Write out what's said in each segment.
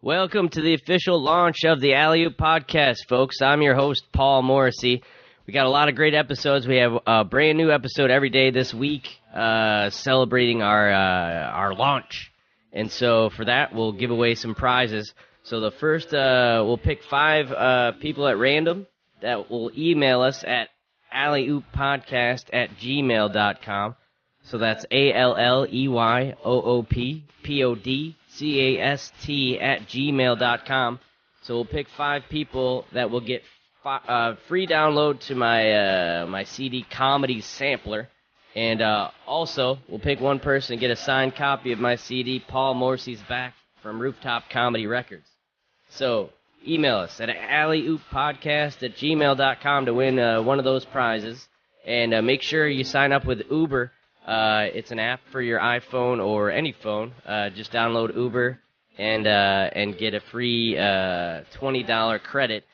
Welcome to the official launch of the Alley-Oop Podcast, folks. I'm your host, Paul Morrissey. We got a lot of great episodes. We have a brand new episode every day this week, celebrating our launch. And so for that, we'll give away some prizes. So the first, we'll pick 5 people at random that will email us at alleyooppodcast@gmail.com. So that's alleyooppodcast@gmail.com. So we'll pick 5 people that will get free download to my CD Comedy Sampler. And also, we'll pick one person and get a signed copy of my CD, Paul Morrissey's Back, from Rooftop Comedy Records. So email us at alleyooppodcast@gmail.com to win one of those prizes. And make sure you sign up with Uber. It's an app for your iPhone or any phone. Just download Uber and get a free $20 credit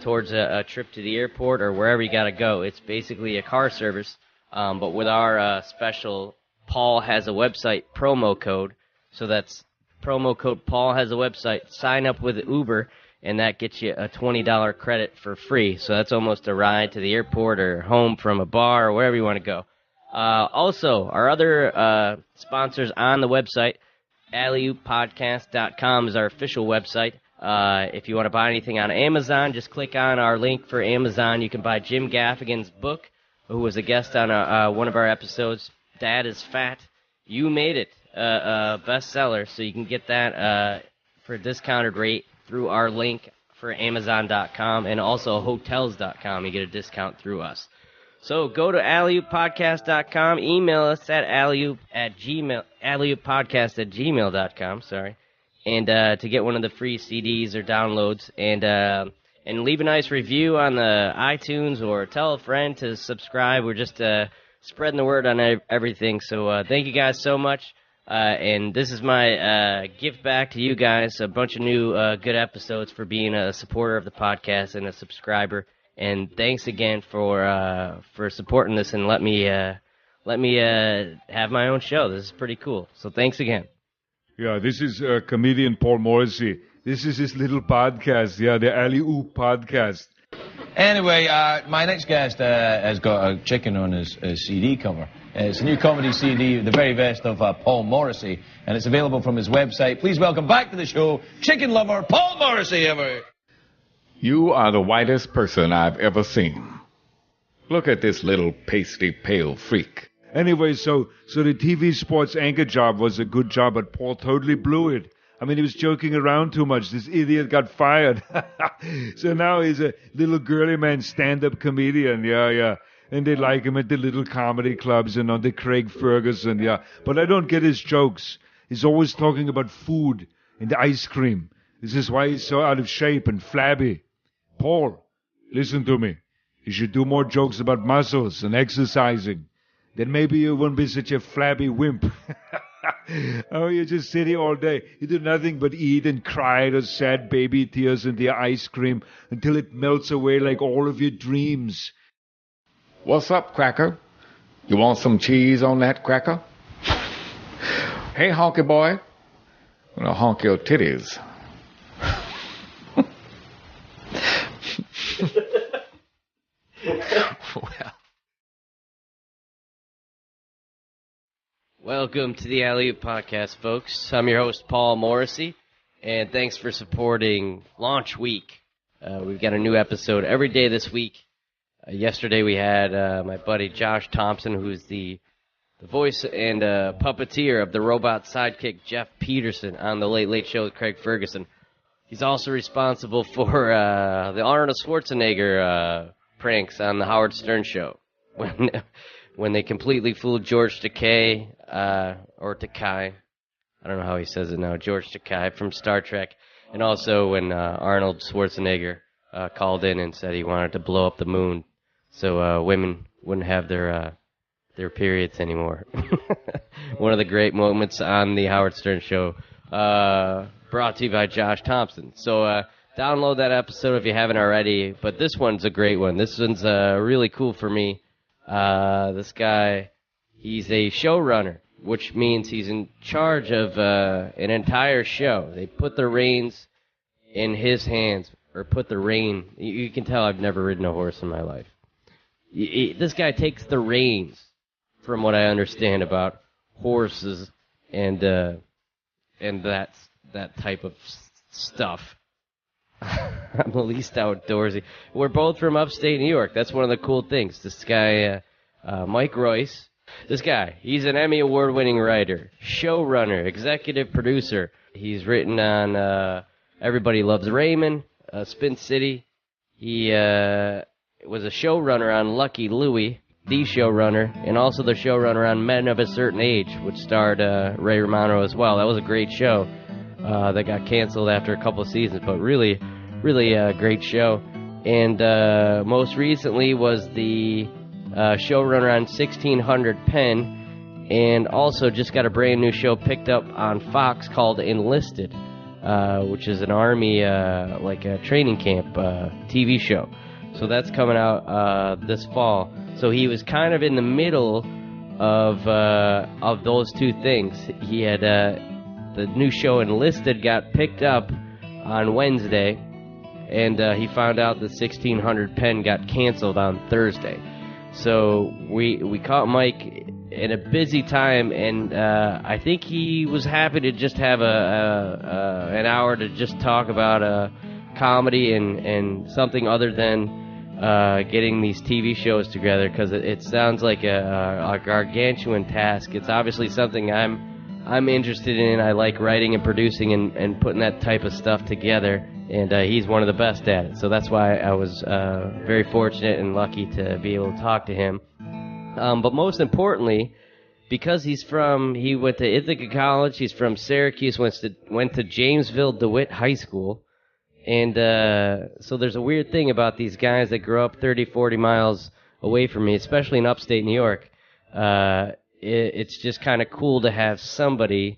towards a trip to the airport or wherever you got to go. It's basically a car service, but with our special Paul Has a Website promo code. So that's promo code Paul Has a Website. Sign up with Uber, and that gets you a $20 credit for free. So that's almost a ride to the airport or home from a bar or wherever you want to go. Also, our other sponsors on the website, alleyooppodcast.com is our official website. If you want to buy anything on Amazon, just click on our link for Amazon. You can buy Jim Gaffigan's book, who was a guest on one of our episodes, Dad is Fat. You Made It, a bestseller, so you can get that for a discounted rate through our link for Amazon.com and also Hotels.com. You get a discount through us. So go to alleyooppodcast.com, email us at alleyooppodcast@gmail.com, and to get one of the free CDs or downloads, and leave a nice review on the iTunes or tell a friend to subscribe. We're just spreading the word on everything. So thank you guys so much, and this is my gift back to you guys, a bunch of new good episodes for being a supporter of the podcast and a subscriber. And thanks again for supporting this and let me have my own show. This is pretty cool. So thanks again. Yeah, this is comedian Paul Morrissey. This is his little podcast. Yeah, the Alley-Oop Podcast. Anyway, my next guest has got a chicken on his CD cover. It's a new comedy CD, the very best of Paul Morrissey, and it's available from his website. Please welcome back to the show, chicken lover Paul Morrissey. You are the whitest person I've ever seen. Look at this little pasty pale freak. Anyway, so the TV sports anchor job was a good job, but Paul totally blew it. I mean, he was joking around too much. This idiot got fired. So now he's a little girly man stand-up comedian. Yeah. And they like him at the little comedy clubs and on the Craig Ferguson. Yeah. But I don't get his jokes. He's always talking about food and ice cream. This is why he's so out of shape and flabby. Paul, listen to me. You should do more jokes about muscles and exercising. Then maybe you won't be such a flabby wimp. Oh, you just sit here all day. You do nothing but eat and cry those sad baby tears into your ice cream until it melts away like all of your dreams. What's up, cracker? You want some cheese on that cracker? Hey, honky boy. I'm gonna honk your titties. Welcome to the Alley-Oop Podcast, folks. I'm your host, Paul Morrissey, and thanks for supporting Launch Week. We've got a new episode every day this week. Yesterday we had my buddy Josh Thompson, who's the voice and puppeteer of the robot sidekick Jeff Peterson on The Late Late Show with Craig Ferguson. He's also responsible for the Arnold Schwarzenegger pranks on the Howard Stern Show when they completely fooled George Takei, or Takai. I don't know how he says it now. George Takei from Star Trek. And also when Arnold Schwarzenegger called in and said he wanted to blow up the moon so women wouldn't have their periods anymore. One of the great moments on the Howard Stern Show, brought to you by Josh Thompson. So download that episode if you haven't already. But this one's a great one. This one's really cool for me. This guy, he's a showrunner, which means he's in charge of an entire show. They put the reins in his hands, or put the rein. You can tell I've never ridden a horse in my life. This guy takes the reins, from what I understand about horses and that type of stuff. I'm the least outdoorsy. We're both from upstate New York. That's one of the cool things. This guy, Mike Royce, this guy, he's an Emmy Award-winning writer, showrunner, executive producer. He's written on Everybody Loves Raymond, Spin City. He was a showrunner on Lucky Louie, the showrunner, and also the showrunner on Men of a Certain Age, which starred Ray Romano as well. That was a great show that got canceled after a couple of seasons, but really a great show. And most recently was the showrunner on 1600 Penn, and also just got a brand new show picked up on Fox called Enlisted, which is an Army like a training camp TV show. So that's coming out this fall. So he was kind of in the middle of those two things. He had the new show Enlisted got picked up on Wednesday, and he found out the 1600 Penn got canceled on Thursday. So we caught Mike in a busy time, and I think he was happy to just have an hour to just talk about comedy and something other than getting these TV shows together, because it sounds like a gargantuan task. It's obviously something I'm interested in. I like writing and producing and putting that type of stuff together, and he's one of the best at it. So that's why I was very fortunate and lucky to be able to talk to him. But most importantly, because he went to Ithaca College, he's from Syracuse, went to Jamesville DeWitt High School. And so there's a weird thing about these guys that grow up 30, 40 miles away from me, especially in upstate New York. It's just kind of cool to have somebody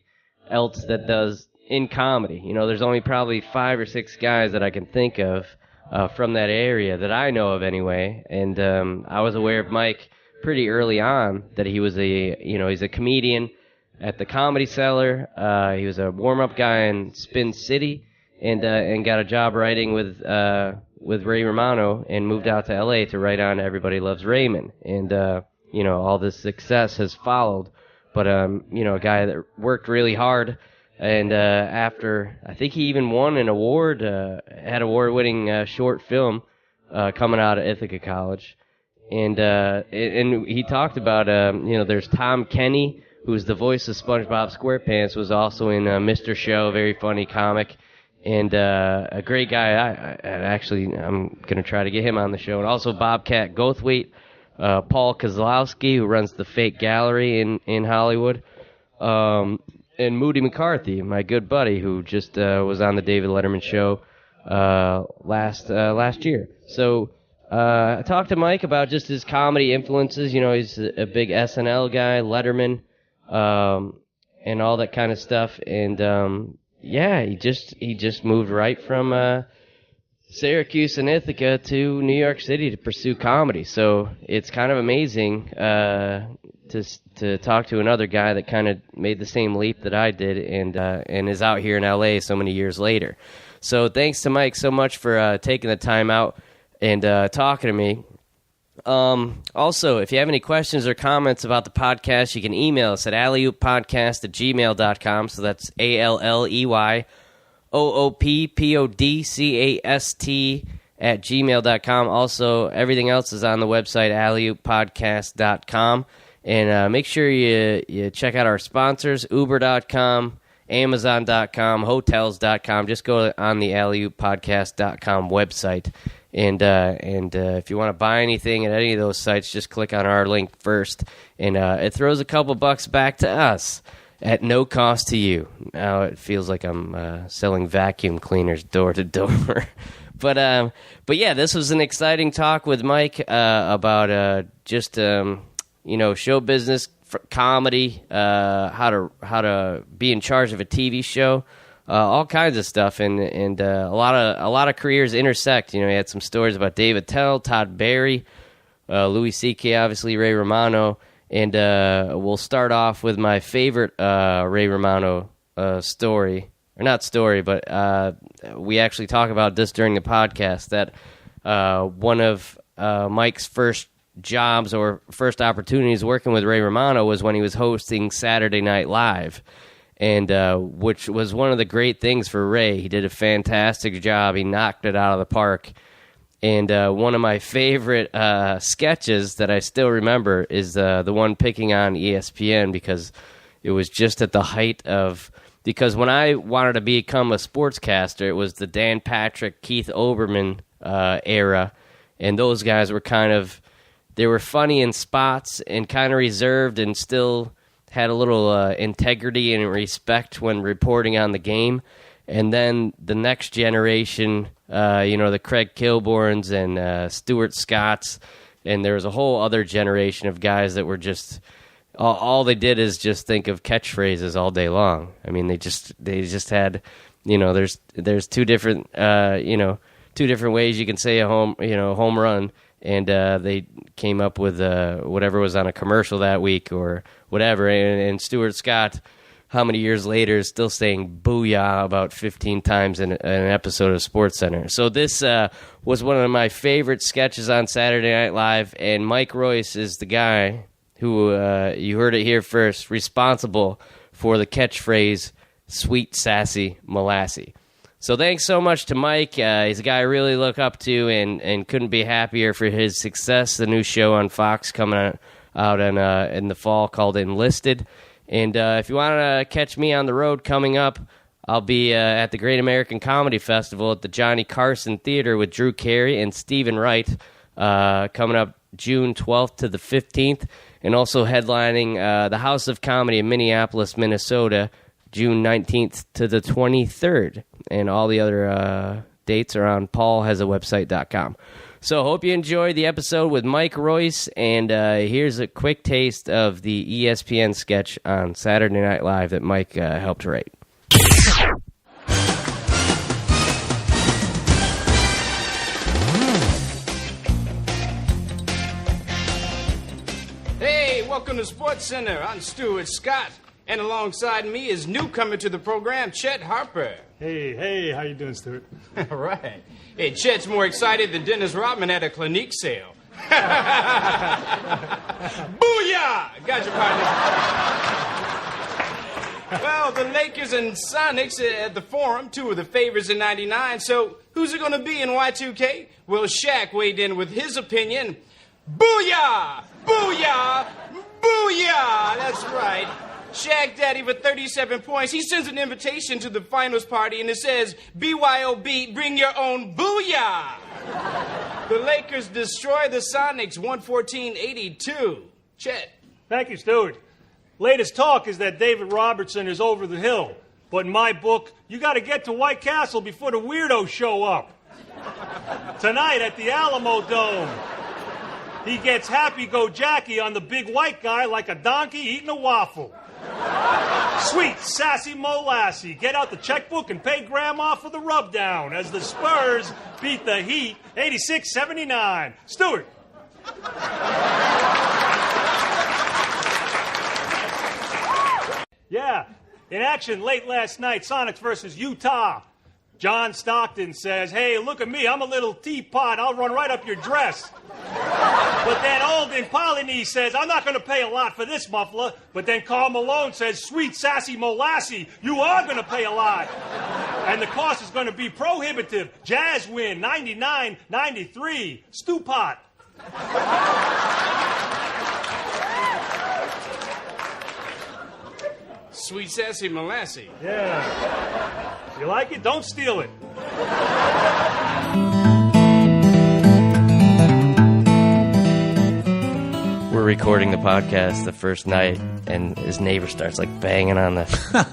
else that does in comedy. You know, there's only probably 5 or 6 guys that I can think of from that area that I know of anyway. And I was aware of Mike pretty early on, that he was he's a comedian at the Comedy Cellar. He was a warm-up guy in Spin City. And got a job writing with Ray Romano, and moved out to L.A. to write on Everybody Loves Raymond. And, all this success has followed. But, a guy that worked really hard. And after, I think he even won an award, had award-winning short film coming out of Ithaca College. And he talked about, there's Tom Kenny, who's the voice of SpongeBob SquarePants, was also in Mr. Show, very funny comic. And a great guy. I'm going to try to get him on the show. And also Bobcat Goldthwait, Paul Kozlowski, who runs the Fake Gallery in Hollywood, and Moody McCarthy, my good buddy, who just was on the David Letterman show last year. So I talked to Mike about just his comedy influences. He's a big SNL guy, Letterman, and all that kind of stuff. And yeah, he just moved right from Syracuse and Ithaca to New York City to pursue comedy. So it's kind of amazing to talk to another guy that kind of made the same leap that I did, and is out here in LA so many years later. So thanks to Mike so much for taking the time out and talking to me. Also, if you have any questions or comments about the podcast, you can email us at alleyooppodcast@gmail.com. So that's alleyooppodcast@gmail.com. Also, everything else is on the website, alleyooppodcast.com. And make sure you check out our sponsors, uber.com, amazon.com, hotels.com. Just go on the alleyooppodcast.com website. And if you want to buy anything at any of those sites, just click on our link first, and it throws a couple bucks back to us at no cost to you. Now it feels like I'm selling vacuum cleaners door to door. But yeah, this was an exciting talk with Mike about just show business, comedy, how to be in charge of a TV show. All kinds of stuff, and a lot of careers intersect. He had some stories about Dave Attell, Todd Barry, Louis C.K., obviously Ray Romano, And we'll start off with my favorite Ray Romano story. Or not story, but we actually talk about this during the podcast, that one of Mike's first jobs or first opportunities working with Ray Romano was when he was hosting Saturday Night Live, and which was one of the great things for Ray. He did a fantastic job. He knocked it out of the park. And one of my favorite sketches that I still remember is the one picking on ESPN, because it was just at the height of... Because when I wanted to become a sportscaster, it was the Dan Patrick, Keith Olbermann era, and those guys were kind of... They were funny in spots and kind of reserved and still had a little integrity and respect when reporting on the game. And then the next generation, the Craig Kilborns and Stuart Scotts, and there was a whole other generation of guys that were just... All they did is just think of catchphrases all day long. I mean, they just had, there's two different ways you can say a home run. And they came up with whatever was on a commercial that week or whatever. And Stuart Scott, how many years later, is still saying "booyah" about 15 times in an episode of SportsCenter. So this was one of my favorite sketches on Saturday Night Live. And Mike Royce is the guy who, you heard it here first, responsible for the catchphrase "Sweet Sassy Molassy." So thanks so much to Mike. He's a guy I really look up to, and couldn't be happier for his success. The new show on Fox coming out in the fall called Enlisted. And if you want to catch me on the road coming up, I'll be at the Great American Comedy Festival at the Johnny Carson Theater with Drew Carey and Stephen Wright coming up June 12th to the 15th, and also headlining the House of Comedy in Minneapolis, Minnesota, June 19th to the 23rd. And all the other dates are on paulhasawebsite.com. So hope you enjoyed the episode with Mike Royce, and here's a quick taste of the ESPN sketch on Saturday Night Live that Mike helped write. Hey, welcome to SportsCenter. I'm Stuart Scott. And alongside me is newcomer to the program, Chet Harper. Hey, how you doing, Stuart? All right. Hey, Chet's more excited than Dennis Rodman at a Clinique sale. Booyah! Got your partner. Well, the Lakers and Sonics at the Forum, two of the favorites in '99. So who's it going to be in Y2K? Well, Shaq weighed in with his opinion. Booyah! Booyah! Booyah! That's right. Shaq Daddy for 37 points. He sends an invitation to the finals party, and it says, BYOB, bring your own booyah. The Lakers destroy the Sonics 114-82. Chet. Thank you, Stuart. Latest talk is that David Robertson is over the hill. But in my book, you got to get to White Castle before the weirdos show up. Tonight at the Alamo Dome, he gets happy-go-Jackie on the big white guy like a donkey eating a waffle. Sweet Sassy Molassy, get out the checkbook and pay Grandma for the rubdown as the Spurs beat the Heat 86-79. Stuart. Yeah, in action late last night, Sonics versus Utah. John Stockton says, hey, look at me, I'm a little teapot, I'll run right up your dress. But then Alden Polynice says, I'm not going to pay a lot for this muffler. But then Karl Malone says, sweet Sassy Molassy, you are going to pay a lot. And the cost is going to be prohibitive. Jazz win, 99-93. Stupot. Sweet Sassy Molassy. Yeah. You like it? Don't steal it. We're recording the podcast the first night, and his neighbor starts like banging on the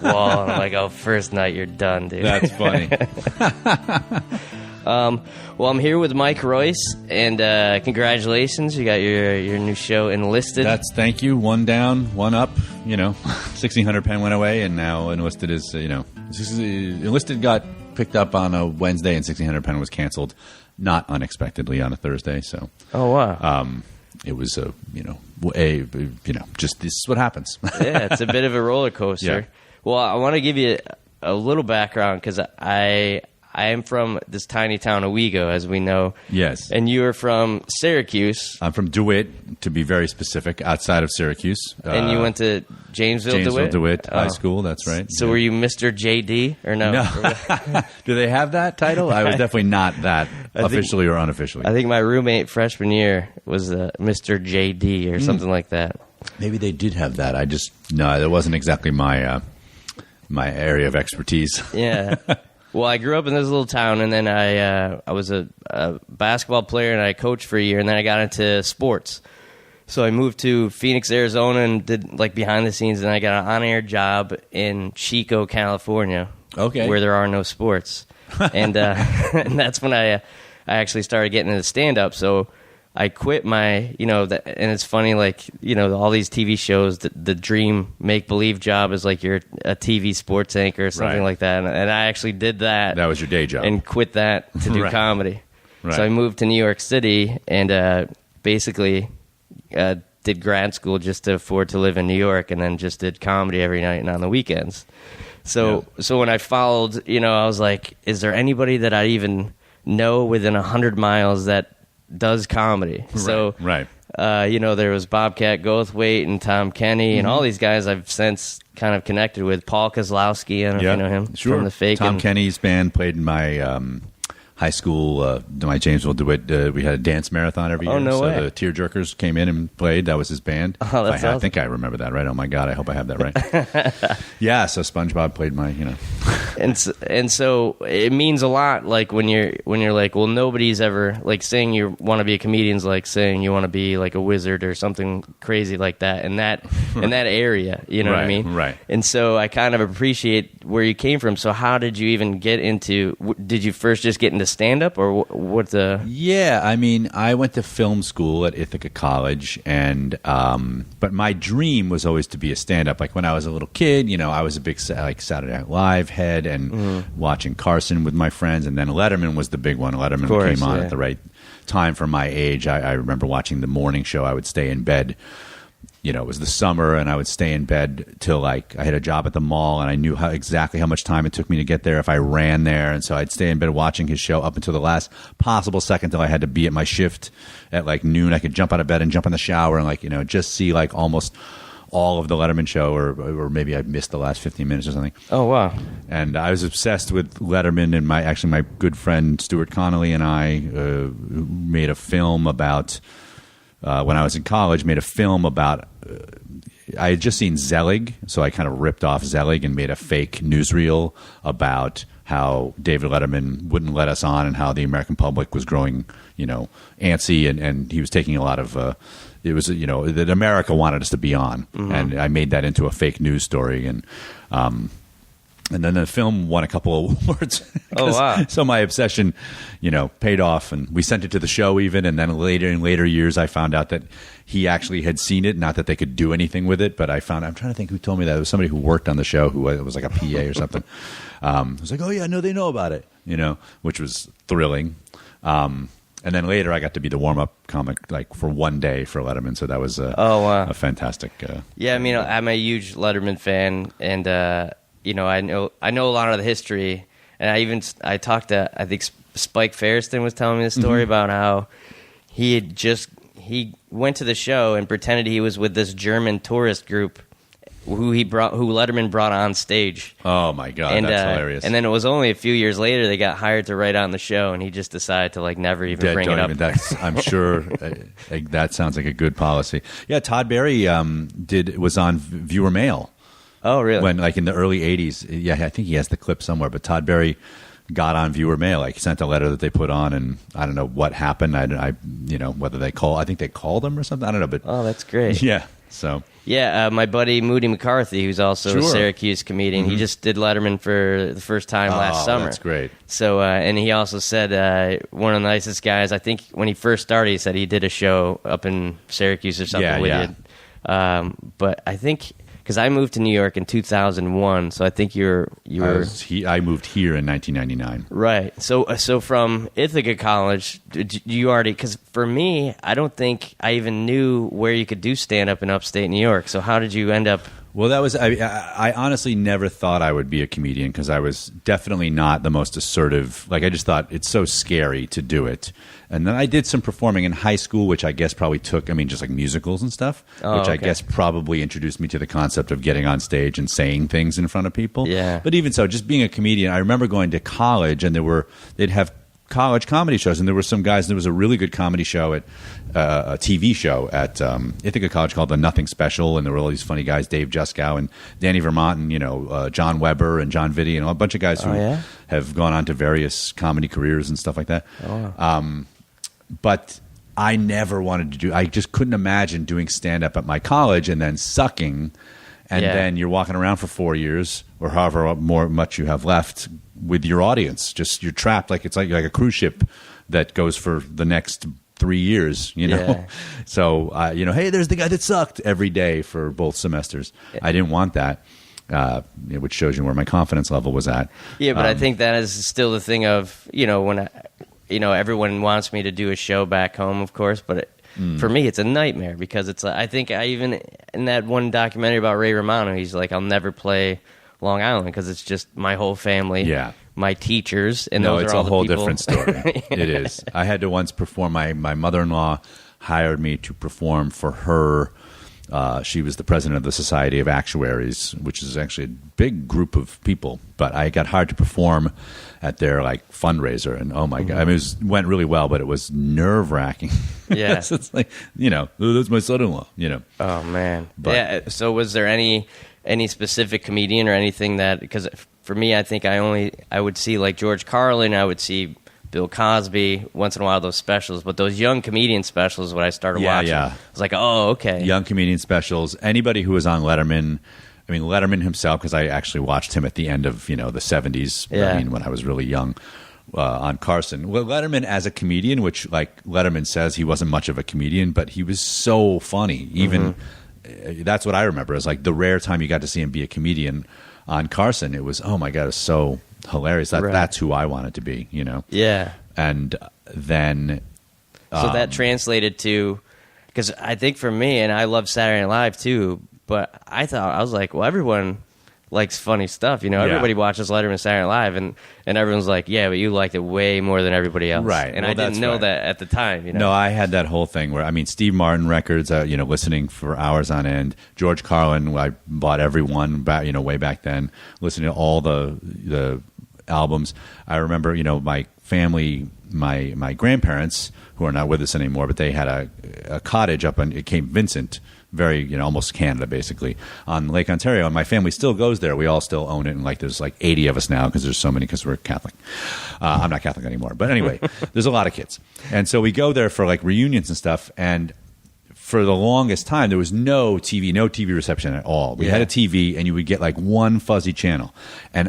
wall, and I'm like, "Oh, first night, you're done, dude." That's funny. Well, I'm here with Mike Royce, and congratulations, you got your new show Enlisted. Thank you. One down, one up. 1600 Penn went away, and now Enlisted is Enlisted got picked up on a Wednesday, and 1600 Penn was canceled, not unexpectedly on a Thursday. So, oh wow. it was just this is what happens. Yeah, it's a bit of a roller coaster. Yeah. Well, I want to give you a little background because I am from this tiny town, Owego, as we know. Yes. And you are from Syracuse. I'm from DeWitt, to be very specific, outside of Syracuse. And you went to Janesville DeWitt High School, that's right. So were you Mr. JD or no? No. Do they have that title? I was definitely not that, officially or unofficially. I think my roommate freshman year was Mr. JD or something like that. Maybe they did have that. No, that wasn't exactly my area of expertise. Yeah. Well, I grew up in this little town, and then I was a basketball player, and I coached for a year, and then I got into sports. So I moved to Phoenix, Arizona, and did like behind the scenes, and I got an on-air job in Chico, California, where there are no sports, and that's when I actually started getting into stand-up. So I quit my, and it's funny, like, all these TV shows, the dream make-believe job is like you're a TV sports anchor or something like that. And I actually did that. That was your day job. And quit that to do comedy. Right. So I moved to New York City and basically did grad school just to afford to live in New York, and then just did comedy every night and on the weekends. So when I followed, I was like, is there anybody that I even know within 100 miles that does comedy? So there was Bobcat Goldthwait and Tom Kenny and all these guys I've since kind of connected with. Paul Kozlowski, I don't know if you know him from the Fake. Tom Kenny's band played in my high school, my Janesville DeWitt. We had a dance marathon every year. Oh, no way. The Tearjerkers came in and played. That was his band. Oh, that's awesome. I think I remember that right. Oh my God, I hope I have that right. Yeah, so SpongeBob played my, And so it means a lot, like when you're like, well, nobody's ever, like, saying you want to be a comedian's like saying you want to be like a wizard or something crazy like that in that area, you know what I mean? Right. And so I kind of appreciate where you came from. So how did you even get into? Did you first just get into stand up, or what the? Yeah, I mean, I went to film school at Ithaca College, and but my dream was always to be a stand up. Like when I was a little kid, I was a big Saturday Night Live head, and watching Carson with my friends, and then Letterman was the big one. Letterman came on at the right time for my age. I remember watching the morning show. I would stay in bed. It was the summer, and I would stay in bed till I had a job at the mall, and I knew exactly how much time it took me to get there if I ran there. And so I'd stay in bed watching his show up until the last possible second till I had to be at my shift at noon. I could jump out of bed and jump in the shower and just see almost all of the Letterman show, or maybe I missed the last 15 minutes or something. Oh, wow. And I was obsessed with Letterman, and my good friend Stuart Connolly and I made a film about, when I was in college, made a film about, I had just seen Zelig, so I kind of ripped off Zelig and made a fake newsreel about how David Letterman wouldn't let us on and how the American public was growing, antsy, and he was taking a lot of, it was, that America wanted us to be on. Mm-hmm. And I made that into a fake news story. And then the film won a couple of awards. Oh, wow. So my obsession, paid off, and we sent it to the show even. And then in later years, I found out that he actually had seen it. Not that they could do anything with it, but I'm trying to think who told me that. It was somebody who worked on the show who was like a PA or something. I was like, oh yeah, no, they know about it, which was thrilling. And then later I got to be the warm-up comic for one day for Letterman. So that was a fantastic. Yeah, I mean, I'm a huge Letterman fan, and I know a lot of the history, and I talked to, I think Spike Ferriston was telling me the story about how he went to the show and pretended he was with this German tourist group who Letterman brought on stage. Oh my God, that's hilarious! And then it was only a few years later they got hired to write on the show, and he just decided to never even bring it up. I'm sure that sounds like a good policy. Yeah, Todd Barry was on Viewer Mail. Oh, really? When in the early '80s, yeah, I think he has the clip somewhere. But Todd Barry got on Viewer Mail. He sent a letter that they put on, and I don't know what happened. Whether they I think they called him or something. I don't know. But that's great. Yeah. So. Yeah, my buddy Moody McCarthy, who's also a Syracuse comedian, he just did Letterman for the first time last summer. That's great. So, and he also said one of the nicest guys. I think when he first started, he said he did a show up in Syracuse or something. Did. But I think because I moved to New York in 2001, so I think you were. I moved here in 1999. Right. So from Ithaca College, did you already? Because for me, I don't think I even knew where you could do stand up in upstate New York. So how did you end up? Well, that was I honestly never thought I would be a comedian because I was definitely not the most assertive. Like, I just thought it's so scary to do it. And then I did some performing in high school, which I guess probably just like musicals and stuff, I guess probably introduced me to the concept of getting on stage and saying things in front of people. Yeah. But even so, just being a comedian, I remember going to college and they'd have college comedy shows, and there were some guys. There was a really good comedy show at a TV show at Ithaca College called The Nothing Special, and there were all these funny guys, Dave Juskow and Danny Vermont, and John Weber and John Vitti, and a bunch of guys who have gone on to various comedy careers and stuff like that. But I never wanted to do. I just couldn't imagine doing stand up at my college and then sucking. And then you're walking around for 4 years or however much you have left with your audience. Just you're trapped it's like a cruise ship that goes for the next 3 years, you know. Yeah. So hey, there's the guy that sucked every day for both semesters. Yeah. I didn't want that, which shows you where my confidence level was at. Yeah, but I think that is still the thing of when everyone wants me to do a show back home, of course, but. For me, it's a nightmare because it's. I think I even in that one documentary about Ray Romano, he's like, I'll never play Long Island because it's just my whole family, my teachers, and those it's are all a whole the people. different story. It is. I had to once perform. My mother-in-law hired me to perform for her. She was the president of the Society of Actuaries, which is actually a big group of people. But I got hired to perform at their fundraiser, and oh my god, I mean, it went really well, but it was nerve-wracking. Yeah, it's like that's my son-in-law. Oh man. But, so was there any specific comedian or anything that? Because for me, I think I would see George Carlin, I would see Bill Cosby, once in a while those specials, but those young comedian specials when I started watching, I was like, oh, okay. Young comedian specials. Anybody who was on Letterman, I mean, Letterman himself, because I actually watched him at the end of, the 70s, when I was really young, on Carson. Well, Letterman as a comedian, which, Letterman says he wasn't much of a comedian, but he was so funny. Even, that's what I remember, as the rare time you got to see him be a comedian on Carson. It was, oh my God, it was so hilarious. That's who I wanted to be, Yeah. And then so that translated to, because I think for me, and I love Saturday Night Live too, but I was like, well, everyone likes funny stuff, everybody watches Letterman Saturday Night Live, and everyone's like, yeah, but you liked it way more than everybody else, right? And I didn't know that at the time, No, I had that whole thing where, Steve Martin records, listening for hours on end. George Carlin, I bought every one back, way back then, listening to all the albums. I remember, my family, my grandparents, who are not with us anymore, but they had a cottage up on Cape Vincent, very, almost Canada, basically, on Lake Ontario. And my family still goes there. We all still own it. And there's 80 of us now because there's so many because we're Catholic. I'm not Catholic anymore. But anyway, there's a lot of kids. And so we go there for reunions and stuff. And for the longest time, there was no TV reception at all. We had a TV, and you would get one fuzzy channel, and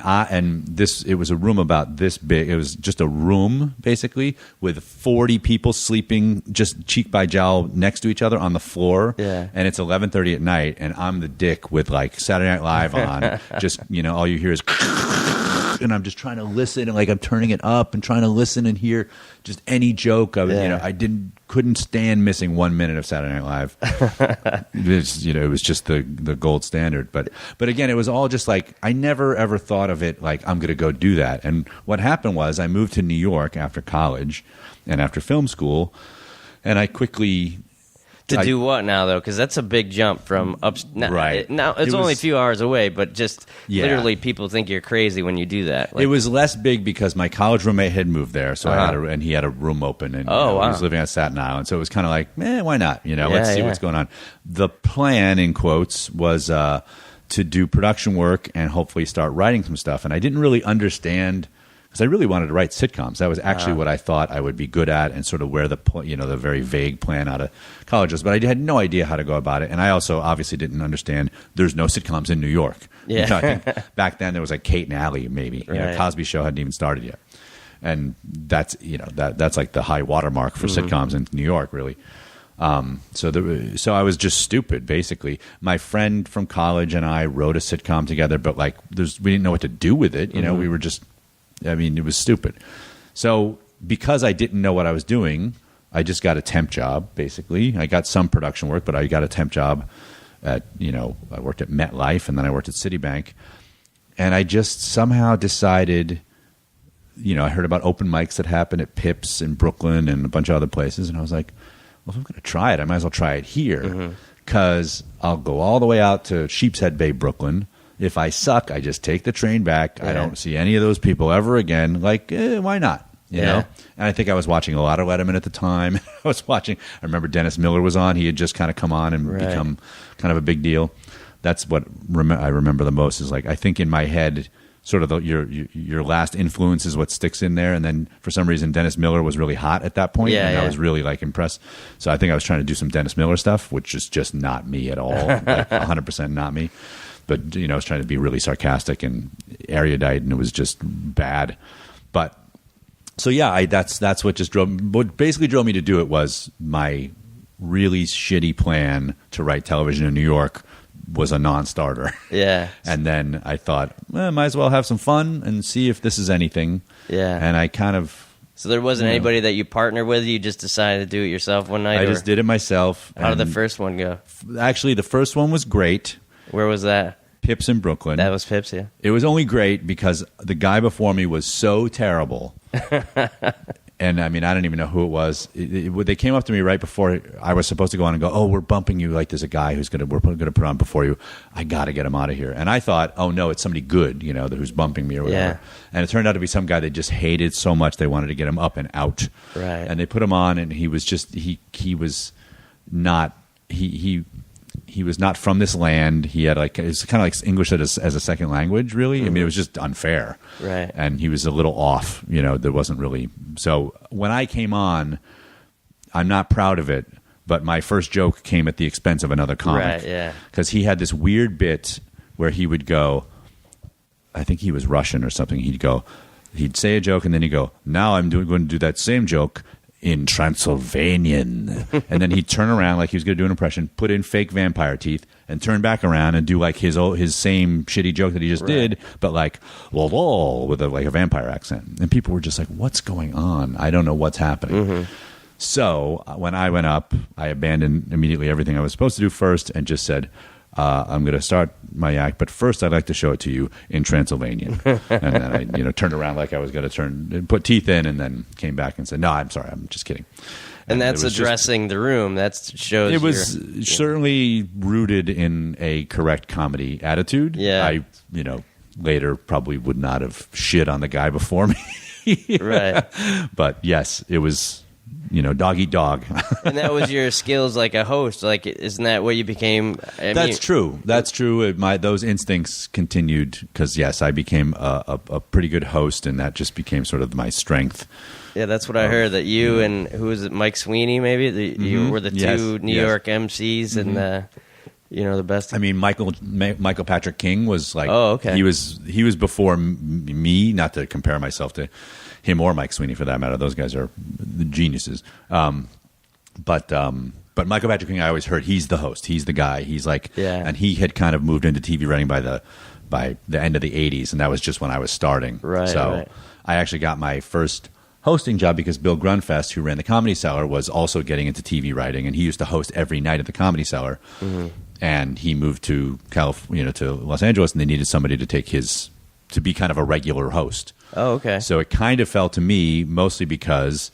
it was a room about this big. It was just a room basically with 40 people sleeping just cheek by jowl next to each other on the floor. Yeah. And it's 11:30 at night, and I'm the dick with Saturday Night Live on. Just all you hear is. And I'm just trying to listen, and I'm turning it up and trying to listen and hear just any joke. I couldn't stand missing 1 minute of Saturday Night Live. It was just the gold standard. But again, it was all just I never ever thought of it I'm going to go do that. And what happened was I moved to New York after college and after film school, and I quickly. Do what now, though? Because that's a big jump from up. Right. Now, it's only a few hours away, but just literally people think you're crazy when you do that. It was less big because my college roommate had moved there, so and he had a room open, and he was living on Staten Island, so it was kind of why not? Let's see what's going on. The plan, in quotes, was to do production work and hopefully start writing some stuff, and I didn't really understand. Because I really wanted to write sitcoms. That was actually what I thought I would be good at, and sort of where the very vague plan out of college was. But I had no idea how to go about it, and I also obviously didn't understand there's no sitcoms in New York. Yeah. I think back then there was Kate and Allie, maybe. Right. Cosby Show hadn't even started yet, and that's that's the high watermark for sitcoms in New York, really. So I was just stupid, basically. My friend from college and I wrote a sitcom together, but like, we didn't know what to do with it. You know, we were just, it was stupid. So because I didn't know what I was doing, I just got a temp job, basically. I got some production work, but I got a temp job at, I worked at MetLife and then I worked at Citibank. And I just somehow decided, I heard about open mics that happened at Pips in Brooklyn and a bunch of other places. And I was like, well, if I'm going to try it, I might as well try it here because I'll go all the way out to Sheepshead Bay, Brooklyn. If I suck, I just take the train back. I don't see any of those people ever again. Like, why not? You know? And I think I was watching a lot of Letterman at the time. I remember Dennis Miller was on. He had just kind of come on and become kind of a big deal. That's what I remember the most is like, I think in my head, sort of your last influence is what sticks in there. And then for some reason, Dennis Miller was really hot at that point, and I was really like impressed. So I think I was trying to do some Dennis Miller stuff, which is just not me at all, like 100% not me. But I was trying to be really sarcastic and erudite, and it was just bad. But so that's what basically drove me to do it was my really shitty plan to write television in New York was a non-starter. Yeah. And then I thought, might as well have some fun and see if this is anything. Yeah. And I kind of... So there wasn't anybody that you partnered with? You just decided to do it yourself one night? I just did it myself. How did the first one go? Actually, the first one was great. Where was that? Pips in Brooklyn. That was Pips, yeah. It was only great because the guy before me was so terrible. And I don't even know who it was. They came up to me right before I was supposed to go on and go, "Oh, we're bumping you. Like there's a guy we're going to put on before you. I got to get him out of here." And I thought, "Oh no, it's somebody good, who's bumping me or whatever." Yeah. And it turned out to be some guy they just hated so much they wanted to get him up and out. Right. And they put him on, and he was just he was not he was not from this land. He had it's kind of like English as a second language, really. It was just unfair. Right. And he was a little off, there wasn't really. So when I came on, I'm not proud of it, but my first joke came at the expense of another comic. Right, yeah. Because he had this weird bit where he would go, I think he was Russian or something. He'd say a joke and then he'd go, now I'm going to do that same joke in Transylvanian. And then he'd turn around like he was going to do an impression, put in fake vampire teeth, and turn back around and do like his same shitty joke that he just did, but like with a vampire accent. And people were just like, what's going on? I don't know what's happening. So when I went up, I abandoned immediately everything I was supposed to do first and just said, I'm going to start my act, but first I'd like to show it to you in Transylvanian. And then I, turned around like I was going to put teeth in, and then came back and said, "No, I'm sorry, I'm just kidding." And that's addressing the room. That shows it was certainly rooted in a correct comedy attitude. Yeah, I later probably would not have shit on the guy before me. Right, but yes, it was. Dog eat dog. And that was your skills like a host. Like, isn't that what you became? That's true. That's true. Those instincts continued because, yes, I became a pretty good host, and that just became sort of my strength. Yeah, that's what I heard. That you and, who was it, Mike Sweeney, maybe? You were the two New York MCs and the best. Michael Patrick King was like, oh, okay. He was before me, not to compare myself to him or Mike Sweeney for that matter. Those guys are the geniuses. But Michael Patrick King, I always heard he's the host. He's the guy. He's like, and he had kind of moved into TV writing by the end of the 80s, and that was just when I was starting. Right. So I actually got my first hosting job because Bill Grunfest, who ran the Comedy Cellar, was also getting into TV writing, and he used to host every night at the Comedy Cellar. And he moved to to Los Angeles, and they needed somebody to be kind of a regular host. Oh, okay. So it kind of fell to me mostly because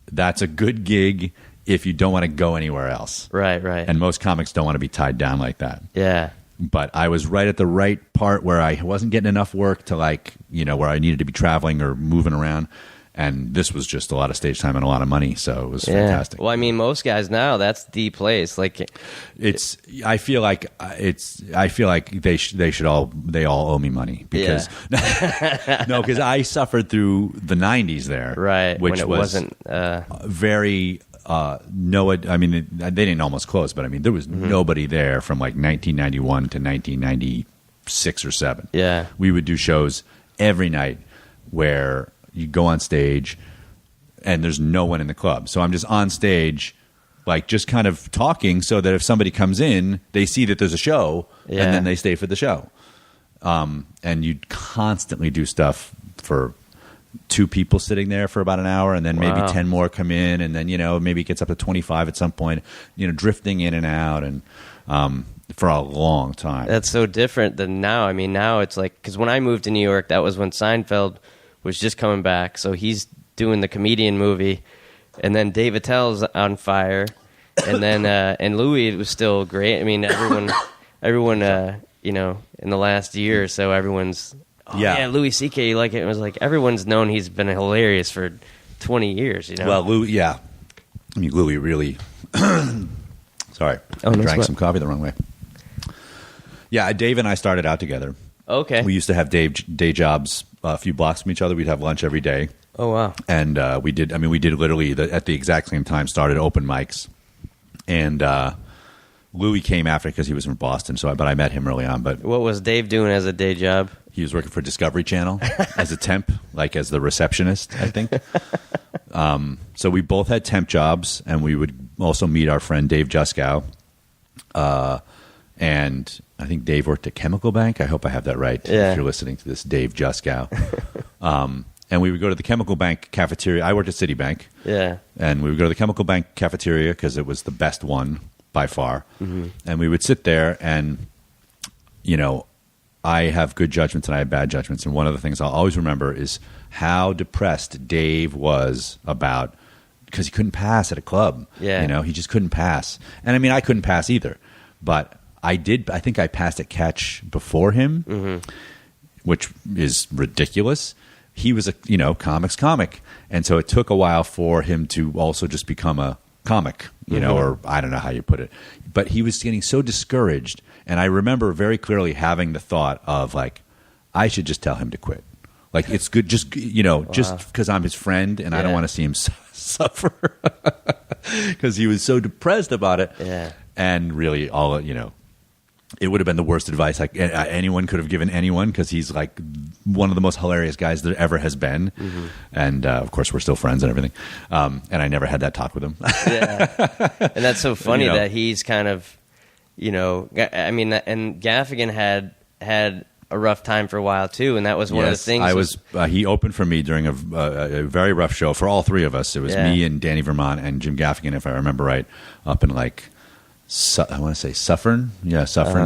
that's a good gig if you don't want to go anywhere else. Right, right. And most comics don't want to be tied down like that. Yeah. But I was right at the right part where I wasn't getting enough work to where I needed to be traveling or moving around. And this was just a lot of stage time and a lot of money, so it was fantastic. Well, most guys now, that's the place. Like, I feel like they all owe me money because no, because I suffered through the '90s there, right? Which wasn't very. They didn't almost close, but there was nobody there from like 1991 to 1996 or 7. Yeah, we would do shows every night where you go on stage and there's no one in the club. So I'm just on stage like just kind of talking so that if somebody comes in, they see that there's a show and then they stay for the show. And you'd constantly do stuff for 2 people sitting there for about an hour, and then maybe 10 more come in, and then, maybe it gets up to 25 at some point, drifting in and out, and for a long time. That's so different than now. I mean, now it's like, because when I moved to New York, that was when Seinfeld was just coming back, so he's doing the comedian movie, and then Dave Attell's on fire, and then and Louie was still great. I mean, everyone in the last year or so, everyone's Louis C.K. like it was like everyone's known he's been hilarious for 20 years. Well, Louis, I mean, Louis really. Sorry, I drank some coffee the wrong way. Yeah, Dave and I started out together. Okay, we used to have day jobs a few blocks from each other. We'd have lunch every day. Oh wow! And we did literally at the exact same time. Started open mics, and Louis came after because he was from Boston. But I met him early on. But what was Dave doing as a day job? He was working for Discovery Channel as a temp, like as the receptionist, I think. So we both had temp jobs, and we would also meet our friend Dave Juskow. And I think Dave worked at Chemical Bank. I hope I have that right. Yeah. If you're listening to this, Dave Juskow. And we would go to the Chemical Bank cafeteria. I worked at Citibank. Yeah. And we would go to the Chemical Bank cafeteria because it was the best one by far. Mm-hmm. And we would sit there and, I have good judgments and I have bad judgments. And one of the things I'll always remember is how depressed Dave was about, because he couldn't pass at a club. Yeah. He just couldn't pass. And I mean, I couldn't pass either. But I think I passed at catch before him, which is ridiculous. He was a comics comic, and so it took a while for him to also just become a comic, or I don't know how you put it. But he was getting so discouraged, and I remember very clearly having the thought of like, I should just tell him to quit. Like it's good, just just because I'm his friend, and I don't want to see him suffer because he was so depressed about it. Yeah, and really, all it would have been the worst advice anyone could have given anyone, because he's like one of the most hilarious guys there ever has been. Mm-hmm. And of course, we're still friends and everything. And I never had that talk with him. Yeah. And that's so funny that he's kind of, I mean, and Gaffigan had a rough time for a while too. And that was one of the things. He opened for me during a very rough show for all three of us. It was me and Danny Vermont and Jim Gaffigan, if I remember right, up in like, I want to say Suffern, New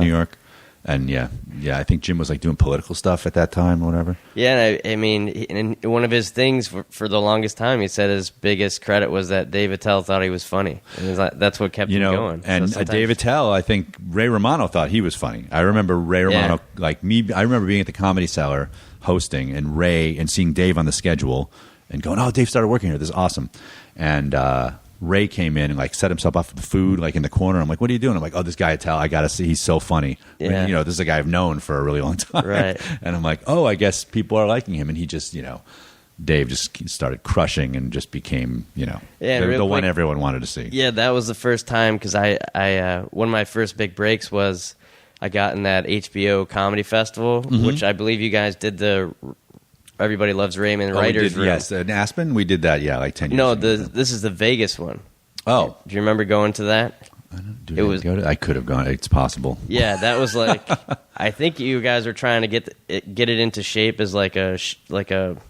York, and I think Jim was like doing political stuff at that time or whatever. Yeah, I mean, and one of his things for the longest time, he said his biggest credit was that Dave Attell thought he was funny, and that's what kept him going. And Dave Attell, I think Ray Romano thought he was funny. I remember Ray Romano, like me. I remember being at the Comedy Cellar hosting, and Ray and seeing Dave on the schedule, and going, "Oh, Dave started working here. This is awesome," and. Ray came in and like set himself up for the food, like in the corner. I'm like, "What are you doing?" I'm like, "Oh, this guy Attell, I gotta see. He's so funny." Yeah. This is a guy I've known for a really long time. Right. And I'm like, "Oh, I guess people are liking him." And he just, Dave just started crushing and just became, the one everyone wanted to see. Yeah, that was the first time, because I one of my first big breaks was I got in that HBO Comedy Festival, which I believe you guys did the Everybody Loves Raymond writers room. Yes, in Aspen we did that. Yeah, like 10 years. No, ago. this is the Vegas one. Oh, do you remember going to that? I could have gone. It's possible. Yeah, that was like I think you guys were trying to get it into shape as like a.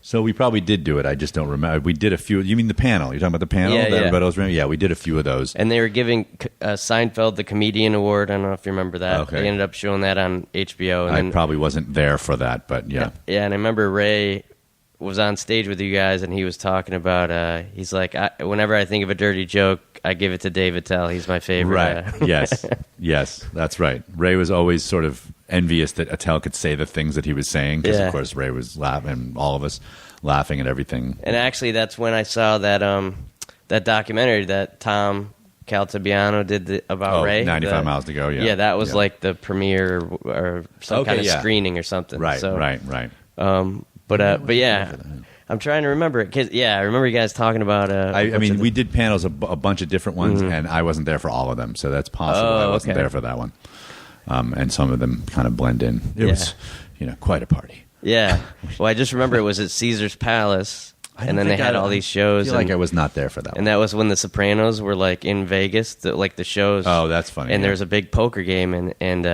So we probably did do it. I just don't remember. We did a few. You mean the panel? You're talking about the panel? Yeah, Everybody Loves Raymond? Yeah, we did a few of those. And they were giving Seinfeld the Comedian Award. I don't know if you remember that. Okay. They ended up showing that on HBO. And I probably wasn't there for that, but yeah. Yeah, and I remember Ray was on stage with you guys, and he was talking about he's like, whenever I think of a dirty joke, I give it to Dave Attell. He's my favorite. Right. Yes, that's right. Ray was always sort of envious that Attell could say the things that he was saying, because of course Ray was laughing, and all of us laughing at everything. And actually, that's when I saw that documentary that Tom Caltabiano did about Ray. 95 Miles to Go. Yeah, that was like the premiere or some kind of screening or something. Right. So, right. But yeah, I'm trying to remember it. 'Cause, I remember you guys talking about. I mean, we did panels, a bunch of different ones, and I wasn't there for all of them, so that's possible. I wasn't there for that one. And some of them kind of blend in. It was, quite a party. Yeah. Well, I just remember it was at Caesar's Palace. And then they had all these shows. I feel like I was not there for that. And that was when the Sopranos were like in Vegas, the shows. Oh, that's funny. And there was a big poker game, and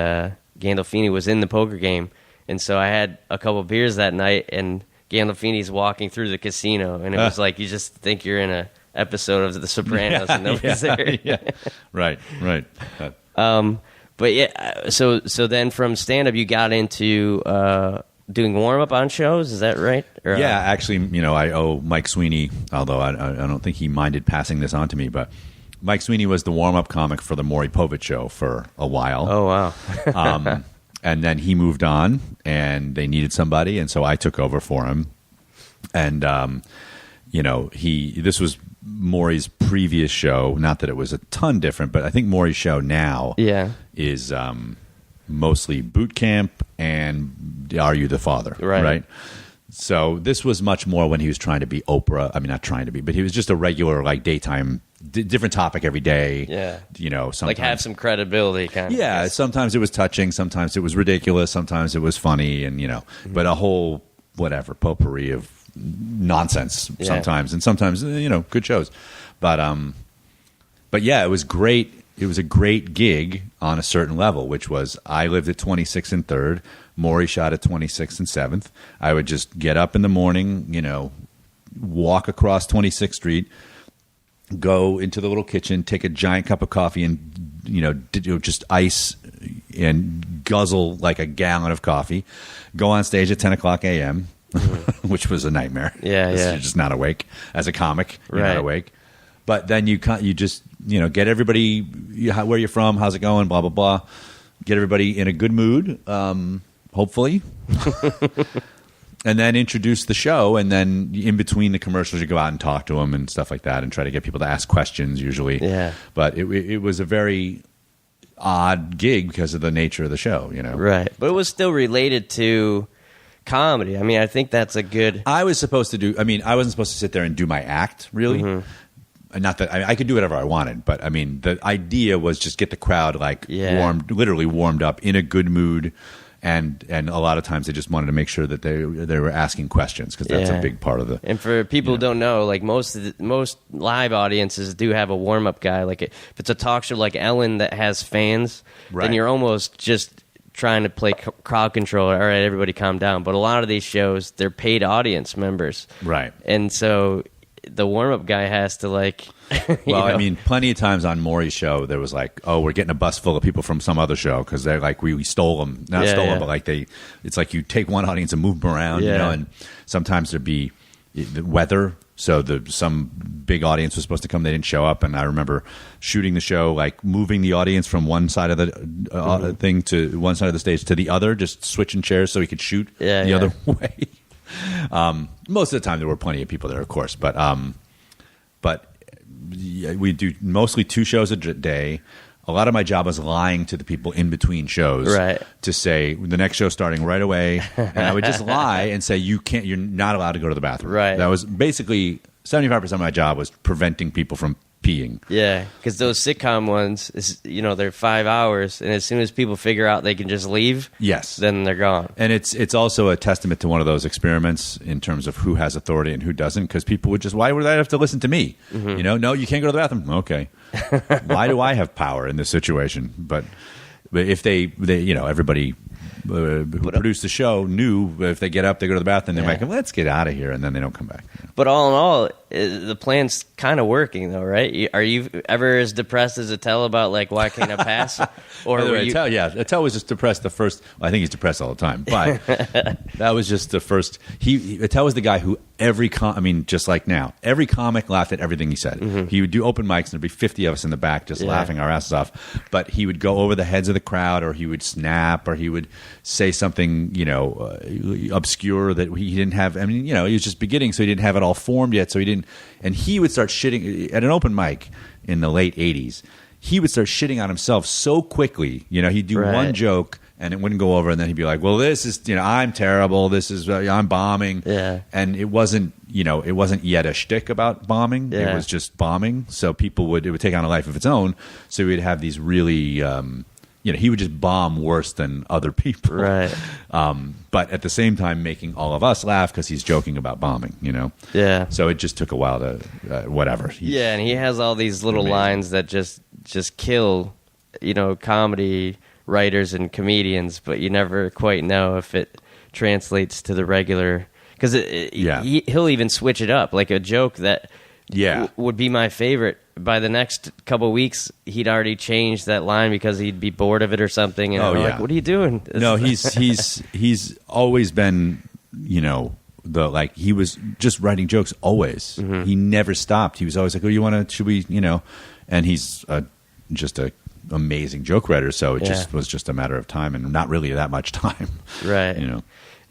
Gandolfini was in the poker game, and so I had a couple beers that night, and Gandolfini's walking through the casino, and it was like you just think you're in a episode of The Sopranos, and nobody's there. Yeah. Right. But yeah, so then from stand-up you got into doing warm-up on shows, is that right? Or, yeah, actually, I owe Mike Sweeney, although I don't think he minded passing this on to me, but Mike Sweeney was the warm-up comic for the Maury Povich show for a while. Oh, wow. And then he moved on, and they needed somebody, and so I took over for him. And, this was Maury's previous show, not that it was a ton different, but I think Maury's show now is mostly boot camp and Are You the Father? Right. So this was much more when he was trying to be Oprah. I mean, not trying to be, but he was just a regular like daytime, different topic every day. Yeah. Sometimes, like have some credibility kind of. Yeah. Sometimes it was touching. Sometimes it was ridiculous. Sometimes it was funny and, but a whole potpourri of nonsense sometimes. And sometimes, good shows. But yeah, it was great. It was a great gig on a certain level, which was I lived at 26th and 3rd. Maury shot at 26th and 7th. I would just get up in the morning, walk across 26th Street, go into the little kitchen, take a giant cup of coffee and, just ice and guzzle like a gallon of coffee, go on stage at 10 o'clock a.m., which was a nightmare. Yeah. You're just not awake. As a comic, you're right. not awake. But then you just, get everybody, where you're from, how's it going, blah, blah, blah. Get everybody in a good mood, hopefully. And then introduce the show. And then in between the commercials, you go out and talk to them and stuff like that and try to get people to ask questions usually. Yeah. But it was a very odd gig because of the nature of the show, Right. But it was still related to comedy. I mean, I think that's a good... I wasn't supposed to sit there and do my act, really. Mm-hmm. Not that I could do whatever I wanted, but I mean, the idea was just get the crowd literally warmed up in a good mood, and a lot of times they just wanted to make sure that they were asking questions because that's a big part of the. And for people who don't know, like most live audiences do have a warm up guy. Like if it's a talk show like Ellen that has fans, then you're almost just trying to play crowd control. All right, everybody calm down. But a lot of these shows, they're paid audience members, right? And so the warm-up guy has to I mean, plenty of times on Maury's show there was like, oh, we're getting a bus full of people from some other show because they're like we stole them, but like it's like you take one audience and move them around, and sometimes there'd be the weather, so some big audience was supposed to come, they didn't show up, and I remember shooting the show like moving the audience from one side of the thing to one side of the stage to the other, just switching chairs so we could shoot the other way. Most of the time there were plenty of people there, of course, but we do mostly 2 shows a day. A lot of my job was lying to the people in between shows to say the next show's starting right away, and I would just lie and say you're not allowed to go to the bathroom. Right. That was basically 75% of my job was preventing people from peeing. Yeah, because those sitcom ones, they're 5 hours, and as soon as people figure out they can just leave, then they're gone. And it's also a testament to one of those experiments in terms of who has authority and who doesn't, because people would just, why would I have to listen to me? Mm-hmm. No, you can't go to the bathroom. Okay. Why do I have power in this situation? But if they everybody who produced the show knew if they get up, they go to the bathroom, they're like, let's get out of here, and then they don't come back. But all in all, the plan's kind of working, though, right? Are you ever as depressed as Attell about, like, why can't I pass? Or Attell was just depressed the first... Well, I think he's depressed all the time, but that was just the first... Attell was the guy who just like now, every comic laughed at everything he said. Mm-hmm. He would do open mics, and there'd be 50 of us in the back just laughing our asses off. But he would go over the heads of the crowd, or he would snap, or he would say something, obscure that he didn't have. I mean, he was just beginning, so he didn't have it all formed yet, so he didn't. And he would start shitting at an open mic in the late 80s. He would start shitting on himself so quickly. He'd do one joke and it wouldn't go over, and then he'd be like, "Well, this is, I'm terrible. This is, I'm bombing." Yeah. And it wasn't yet a shtick about bombing. Yeah. It was just bombing. So it would take on a life of its own. So we'd have these really he would just bomb worse than other people. Right. But at the same time, making all of us laugh because he's joking about bombing, Yeah. So it just took a while to, whatever. Yeah, and he has all these little amazing. lines that just kill, comedy writers and comedians, but you never quite know if it translates to the regular. Because he'll even switch it up. Like a joke that would be my favorite. By the next couple weeks, he'd already changed that line because he'd be bored of it or something. And I'm like, what are you doing? No, he's always been, he was just writing jokes always. Mm-hmm. He never stopped. He was always like, should we, and he's just a amazing joke writer. So it just was just a matter of time and not really that much time. Right.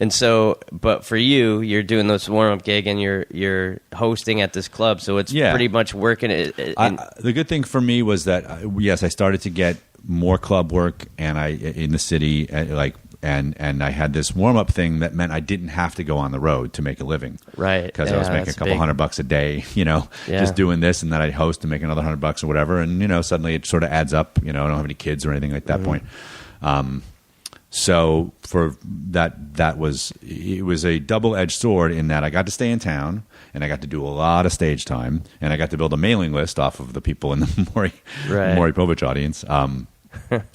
And so, but for you, you're doing this warm-up gig and you're hosting at this club, so it's pretty much working. The good thing for me was that, I started to get more club work in the city, and I had this warm-up thing that meant I didn't have to go on the road to make a living. Right. Because I was making a couple $100 a day, just doing this, and then I'd host and make another $100 or whatever, and, suddenly it sort of adds up. I don't have any kids or anything at that point. So for it was a double-edged sword in that I got to stay in town and I got to do a lot of stage time and I got to build a mailing list off of the people in the Maury Povich audience,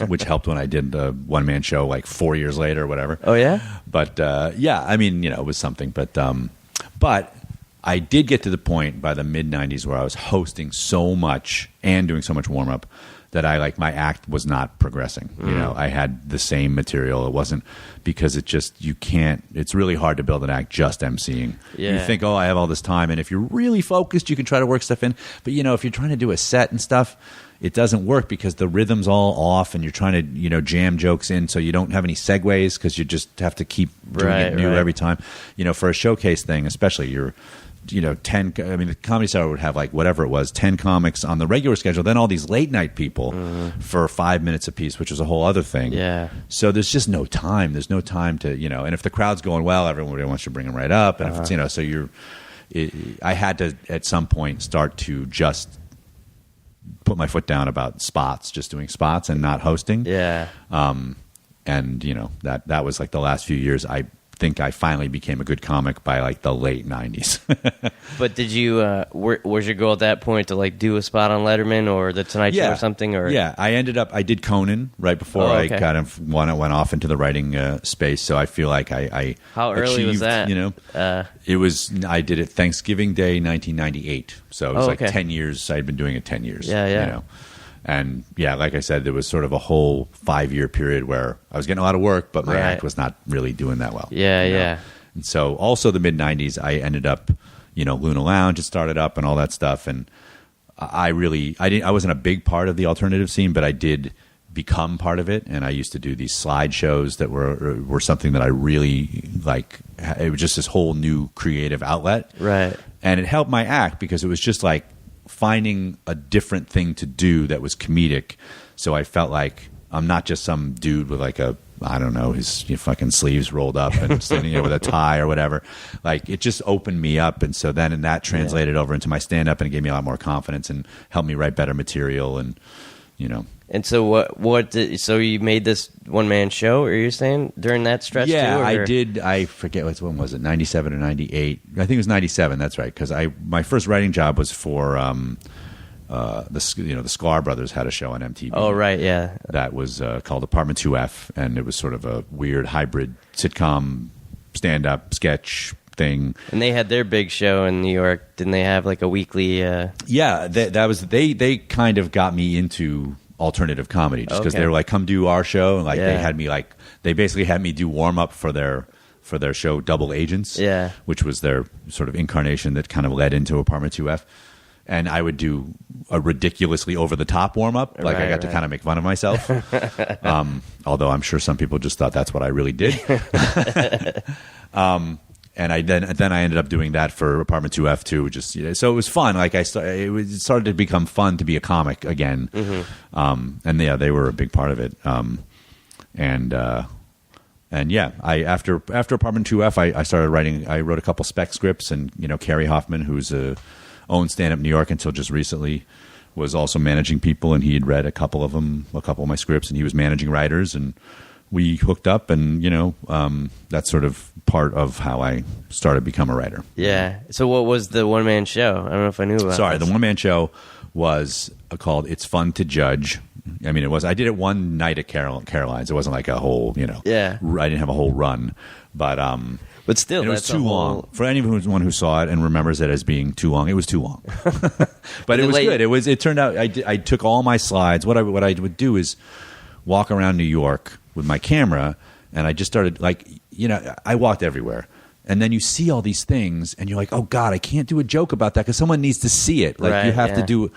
which helped when I did the one-man show like 4 years later or whatever. Oh, yeah? But, it was something. But I did get to the point by the mid-'90s where I was hosting so much and doing so much warm-up that my act was not progressing. I had the same material. It wasn't because it's really hard to build an act just emceeing. Yeah. You think, I have all this time. And if you're really focused, you can try to work stuff in. But, if you're trying to do a set and stuff, it doesn't work because the rhythm's all off and you're trying to, jam jokes in. So you don't have any segues because you just have to keep doing it new every time. For a showcase thing, especially, you're 10, the Comedy Cellar would have whatever it was, 10 comics on the regular schedule, then all these late night people for 5 minutes apiece, which was a whole other thing. Yeah. So there's just no time. There's no time to, and if the crowd's going well, everyone wants to bring them right up. And if it's, so I had to at some point start to just put my foot down about spots, just doing spots and not hosting. Yeah. And that was the last few years. I think I finally became a good comic by the late 90s. But did you was your goal at that point to do a spot on Letterman or the Tonight Show or something? Or I did Conan right before I kind of went off into the writing space. So I feel like I how early achieved, was that? I did it Thanksgiving Day 1998. So it was 10 years. I'd been doing it 10 years. Yeah. And like I said, there was sort of a whole 5-year period where I was getting a lot of work, but my act was not really doing that well. Yeah. And so also the mid-'90s, I ended up, Luna Lounge had started up and all that stuff. And I wasn't a big part of the alternative scene, but I did become part of it. And I used to do these slideshows that were something that I really it was just this whole new creative outlet. Right. And it helped my act because it was just finding a different thing to do that was comedic. So I felt like I'm not just some dude with his fucking sleeves rolled up and sitting with a tie or whatever. It just opened me up. And so then that translated over into my stand-up and it gave me a lot more confidence and helped me write better material and, And so so you made this one-man show, are you saying, during that stretch too? Yeah, I did. I forget when was it, 97 or 98? I think it was 97, that's right, because my first writing job was for the Sklar Brothers had a show on MTV. Oh, right, yeah. That was called Apartment 2F, and it was sort of a weird hybrid sitcom stand-up sketch thing. And they had their big show in New York. Didn't they have a weekly... Yeah, they kind of got me into alternative comedy just because they were like, come do our show, and they had me they basically had me do warm up for their show Double Agents, which was their sort of incarnation that kind of led into Apartment 2F. And I would do a ridiculously over the top warm up, I got to kind of make fun of myself. Although I'm sure some people just thought that's what I really did. And then I ended up doing that for Apartment 2F too. So it was fun. It started to become fun to be a comic again. Mm-hmm. And they were a big part of it. After Apartment 2F, I started writing. I wrote a couple spec scripts, and Carrie Hoffman, who's owned Stand Up New York until just recently, was also managing people, and he had read a couple of my scripts, and he was managing writers, and we hooked up, and that's sort of part of how I started to become a writer. Yeah. So what was the one-man show? I don't know if I knew about Sorry, this. the one-man show was called It's Fun to Judge. I mean, I did it one night at Caroline's. It wasn't like a whole, Yeah. I didn't have a whole run, but still, it was that's too long. For anyone who saw it and remembers it as being too long, it was too long. But it was good. It turned out I took all my slides. What I would do is walk around New York with my camera, and I just started I walked everywhere. And then you see all these things, and you're like, oh, God, I can't do a joke about that because someone needs to see it. Like, you have to do.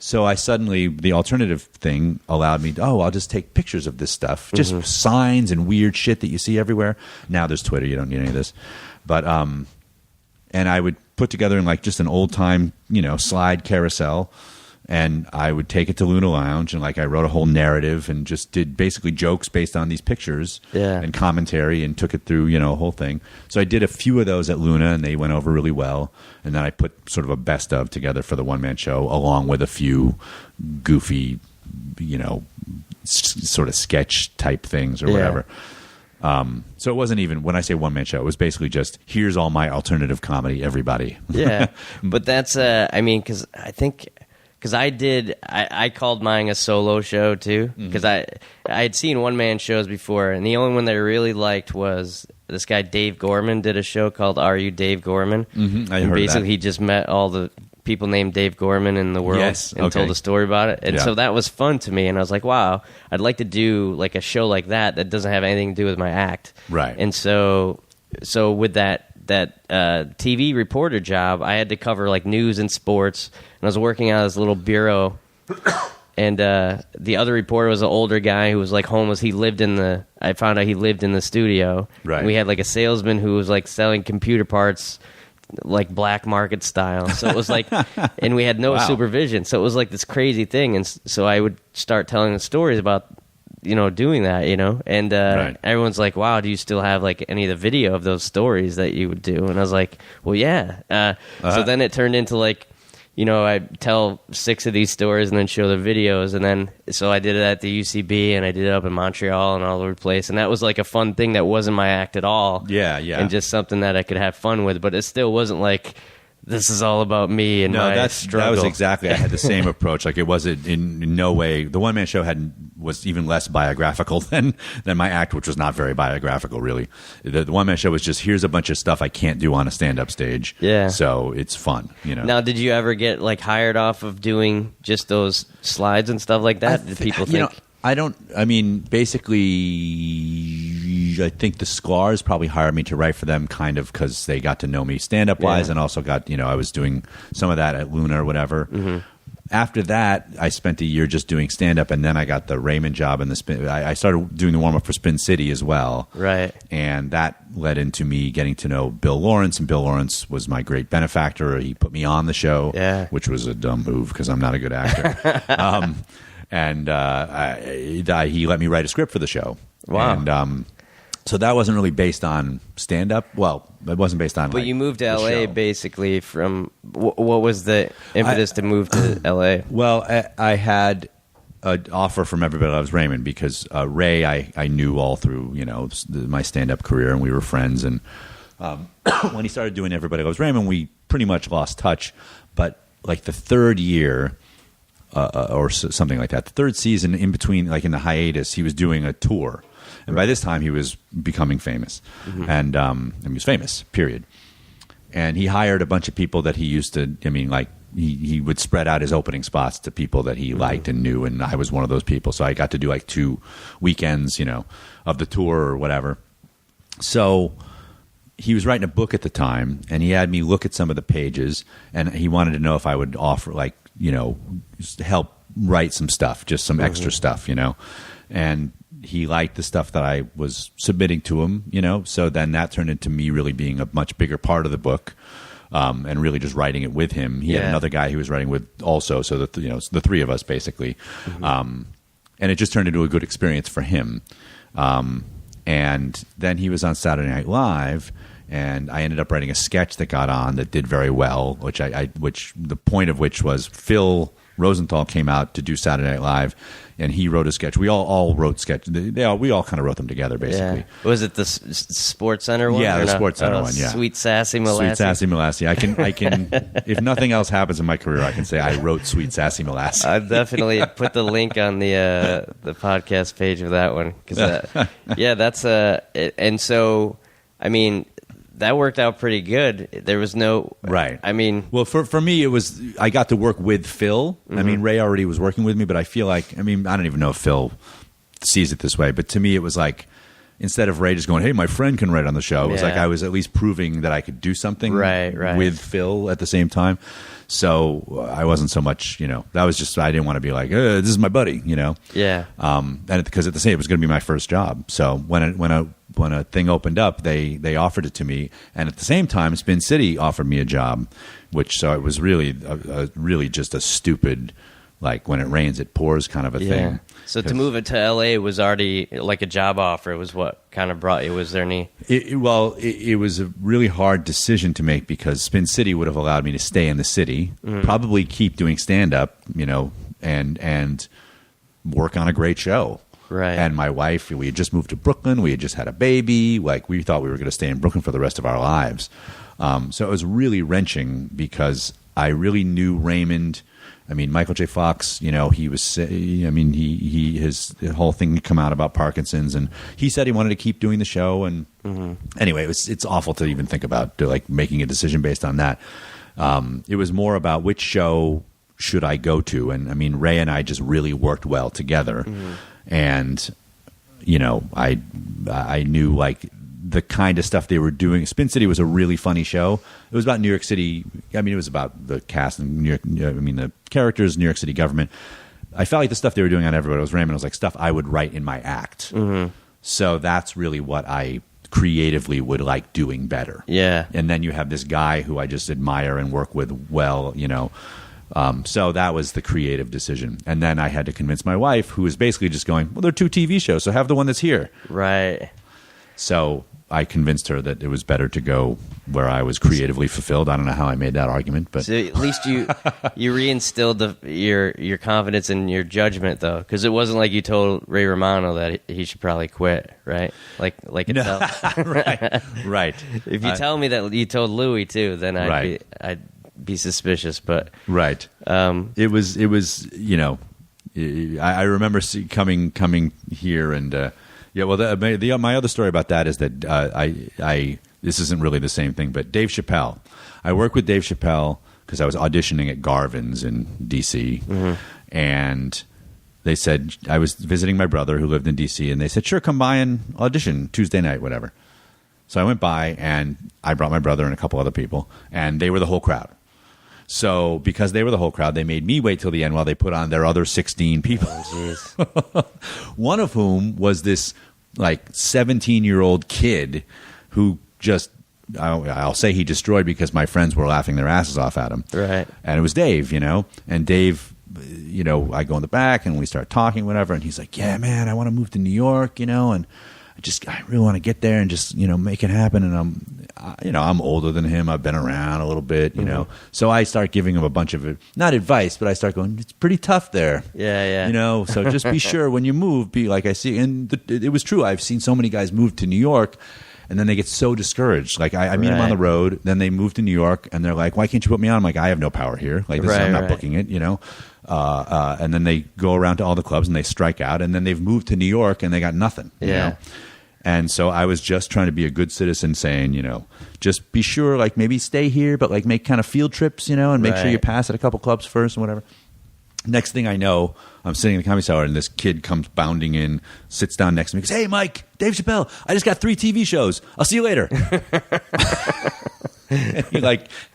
So the alternative thing allowed me, I'll just take pictures of this stuff. Just signs and weird shit that you see everywhere. Now there's Twitter. You don't need any of this. But, and I would put together in just an old time, slide carousel. And I would take it to Luna Lounge, and I wrote a whole narrative and just did basically jokes based on these pictures and commentary, and took it through, a whole thing. So I did a few of those at Luna, and they went over really well. And then I put sort of a best of together for the one-man show, along with a few goofy, sort of sketch type things or whatever. So it wasn't even, when I say one-man show, it was basically just, here's all my alternative comedy, everybody. Yeah. But that's, because I called mine a solo show too, because I had seen one-man shows before, and the only one that I really liked was this guy Dave Gorman did a show called Are You Dave Gorman? I heard basically that. he just met all the people named Dave Gorman in the world and told a story about it. And so that was fun to me, and I was like, wow, I'd like to do a show like that doesn't have anything to do with my act. Right. And so with that TV reporter job, I had to cover news and sports, and I was working out of this little bureau, and the other reporter was an older guy who was homeless. I found out he lived in the studio. Right. And we had a salesman who was selling computer parts black market style. So it was and we had no supervision. So it was this crazy thing. And so I would start telling the stories about doing that, and everyone's like, wow, do you still have any of the video of those stories that you would do? And I was like, well, yeah. So then it turned into I tell 6 of these stories and then show the videos, and then so I did it at the UCB, and I did it up in Montreal and all over the place, and that was a fun thing that wasn't my act at all. Yeah. And just something that I could have fun with, but it still wasn't this is all about me and my struggle. That was exactly. I had the same approach. It wasn't in no way. The one man show was even less biographical than my act, which was not very biographical, really. The one man show was just, here's a bunch of stuff I can't do on a stand up stage. Yeah. So it's fun, Now, did you ever get hired off of doing just those slides and stuff like that? Did people think? Basically, I think the Sklar's probably hired me to write for them kind of because they got to know me stand-up wise, and also got, I was doing some of that at Luna or whatever. Mm-hmm. After that, I spent a year just doing stand-up, and then I got the Raymond job and the Spin. I started doing the warm-up for Spin City as well. Right. And that led into me getting to know Bill Lawrence, and Bill Lawrence was my great benefactor. He put me on the show, which was a dumb move because I'm not a good actor. And he let me write a script for the show. Wow. And so that wasn't really based on stand-up. Well, it wasn't based on But you moved to L.A. basically from... What was the impetus to move to L.A.? Well, I had an offer from Everybody Loves Raymond because Ray I knew all through, my stand-up career, and we were friends. And when he started doing Everybody Loves Raymond, we pretty much lost touch. But the third year... or something like that. The third season, in between, in the hiatus, he was doing a tour, and by this time he was becoming famous, and he was famous. Period. And he hired a bunch of people that he used to. He would spread out his opening spots to people that he liked and knew, and I was one of those people. So I got to do 2 weekends, of the tour or whatever. So he was writing a book at the time, and he had me look at some of the pages, and he wanted to know if I would offer help write some stuff, just some extra stuff, and he liked the stuff that I was submitting to him, so then that turned into me really being a much bigger part of the book, and really just writing it with him. He had another guy he was writing with also, so that, the 3 of us basically, and it just turned into a good experience for him. And then he was on Saturday Night Live, and I ended up writing a sketch that got on that did very well, which the point of which was Phil Rosenthal came out to do Saturday Night Live, and he wrote a sketch. We all wrote sketches. We all kind of wrote them together, basically. Yeah. Was it the Sports Center one? Yeah, the Sports Center one. Yeah, Sweet Sassy Molassy. Sweet Sassy Molassy. I can. If nothing else happens in my career, I can say I wrote Sweet Sassy Molassy. I'll definitely put the link on the podcast page of that one because that's and so I mean. That worked out pretty good. There was no... Right. I mean... Well, for me, it was... I got to work with Phil. Mm-hmm. I mean, Ray already was working with me, but I feel like... I mean, I don't even know if Phil sees it this way, but to me, it was like... Instead of Ray just going, hey, my friend can write on the show, it was like I was at least proving that I could do something with Phil at the same time. So I wasn't so much, that was just... I didn't want to be like, this is my buddy, Yeah. And because at the same, it was going to be my first job. So when a thing opened up, they offered it to me, and at the same time, Spin City offered me a job, so it was really, really just a stupid, like when it rains, it pours kind of a thing. So to move it to L.A. was already like a job offer. It was what kind of brought you? Was there any? It was a really hard decision to make because Spin City would have allowed me to stay in the city, probably keep doing stand up, and work on a great show. Right. And my wife, we had just moved to Brooklyn. We had just had a baby. Like, we thought we were going to stay in Brooklyn for the rest of our lives. So it was really wrenching because I really knew Raymond. I mean, Michael J. Fox, he was, his whole thing had come out about Parkinson's, and he said he wanted to keep doing the show. And anyway, it's awful to even think about like making a decision based on that. It was more about which show should I go to. And I mean, Ray and I just really worked well together. And, I knew like the kind of stuff they were doing. Spin City was a really funny show. It was about New York City. I mean, it was about the cast and the characters, New York City government. I felt like the stuff they were doing on Everybody Loves Raymond was like stuff I would write in my act. So that's really what I creatively would like doing better. Yeah. And then you have this guy who I just admire and work with well, so that was the creative decision. And then I had to convince my wife, who was basically just going, well, there are 2 TV shows, so have the one that's here. Right. So I convinced her that it was better to go where I was creatively fulfilled. I don't know how I made that argument, but so at least you reinstilled your confidence in your judgment, though, because it wasn't like you told Ray Romano that he should probably quit, right? Like Attell. right. If you tell me that you told Louie too, then I'd be suspicious. But right. It was I remember coming here and. Yeah, well, my other story about that is that this isn't really the same thing, but Dave Chappelle. I worked with Dave Chappelle because I was auditioning at Garvin's in D.C., and they said, I was visiting my brother who lived in D.C., and they said, sure, come by and audition Tuesday night, whatever. So I went by, and I brought my brother and a couple other people, and they were the whole crowd. So because they were the whole crowd, they made me wait till the end while they put on their other 16 people. Oh, one of whom was this like 17-year-old kid who just, I'll say he destroyed because my friends were laughing their asses off at him. Right. And it was Dave, and Dave, I go in the back and we start talking, whatever. And he's like, yeah, man, I want to move to New York, and I really want to get there and just, make it happen. And I'm older than him. I've been around a little bit, So I start giving him a bunch of, not advice, but I start going, it's pretty tough there. Yeah. So just be sure when you move, be like I see. And it was true. I've seen so many guys move to New York and then they get so discouraged. Like I meet them on the road, then they move to New York and they're like, why can't you put me on? I'm like, I have no power here. Like I'm not booking it, and then they go around to all the clubs and they strike out and then they've moved to New York and they got nothing. You know? And so I was just trying to be a good citizen saying, just be sure, like maybe stay here, but like make kind of field trips, and make sure you pass at a couple clubs first and whatever. Next thing I know, I'm sitting in the Comedy Cellar and this kid comes bounding in, sits down next to me, goes, hey, Mike, Dave Chappelle, I just got 3 TV shows. I'll see you later. And he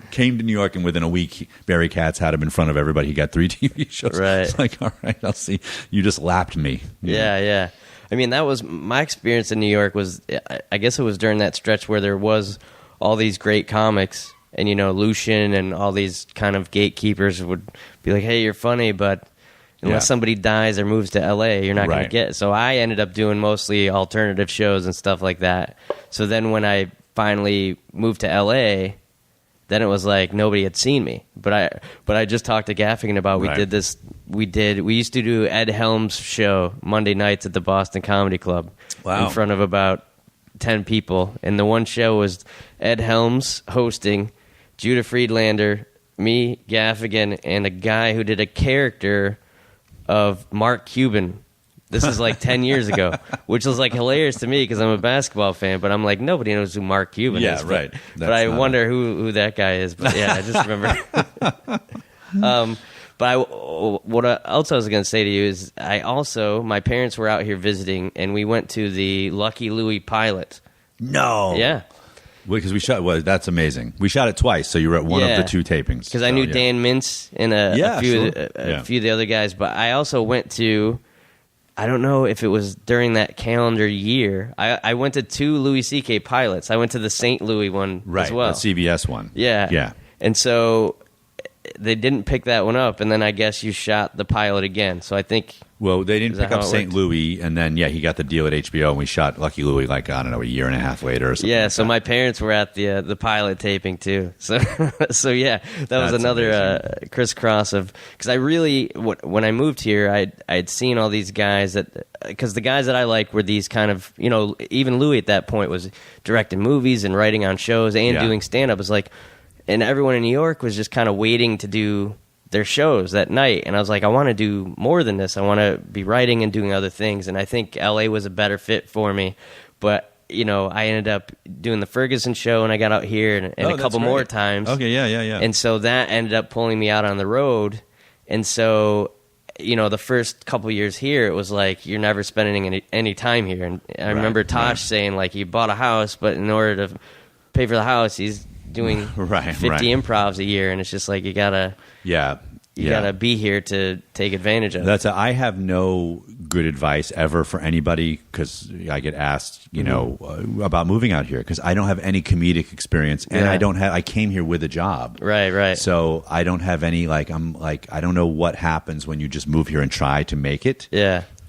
came to New York and within a week, Barry Katz had him in front of everybody. He got 3 TV shows. Right. It's like, all right, I'll see. You just lapped me. Yeah. I mean, that was my experience in New York. I guess it was during that stretch where there was all these great comics, and Lucian and all these kind of gatekeepers would be like, "Hey, you're funny, but unless somebody dies or moves to L.A., you're not going to get it." So I ended up doing mostly alternative shows and stuff like that. So then when I finally moved to L.A., then it was like nobody had seen me. But I just talked to Gaffigan about we used to do Ed Helms' show Monday nights at the Boston Comedy Club in front of about 10 people. And the one show was Ed Helms hosting, Judah Friedlander, me, Gaffigan, and a guy who did a character of Mark Cuban. This is like 10 years ago, which was like hilarious to me because I'm a basketball fan, but I'm like, nobody knows who Mark Cuban is. Yeah, right. But I wonder who that guy is. But yeah, I just remember. What else I was going to say to you is my parents were out here visiting, and we went to the Lucky Louie pilot. No. Yeah. Because we shot, that's amazing. We shot it twice, so you were at one of the two tapings. Because I knew Dan Mintz and a few of the other guys, but I also went to, I don't know if it was during that calendar year, I went to 2 Louis C.K. pilots. I went to the St. Louis one as well. The CBS one. Yeah. Yeah. And so they didn't pick that one up, and then I guess you shot the pilot again. So I think... Well, they didn't pick up St. Louis, and then, he got the deal at HBO, and we shot Lucky Louie, like, I don't know, a year and a half later or something. Yeah, so my parents were at the pilot taping, too. So, that was another crisscross of... Because I really... When I moved here, I'd seen all these guys because the guys that I liked were these kind of... even Louie at that point was directing movies and writing on shows and doing stand-up. It was like... And everyone in New York was just kind of waiting to do their shows that night. And I was like, I want to do more than this. I want to be writing and doing other things. And I think L.A. was a better fit for me. But, I ended up doing the Ferguson show, and I got out here and a couple more times. Okay, yeah. And so that ended up pulling me out on the road. And so, the first couple years here, it was like, you're never spending any time here. And I remember Tosh saying, like, he bought a house, but in order to pay for the house, he's doing 50 improvs a year, and it's just like you gotta be here to take advantage of it. I have no good advice ever for anybody because I get asked about moving out here because I don't have any comedic experience, and I came here with a job, right, so I don't have any I don't know what happens when you just move here and try to make it.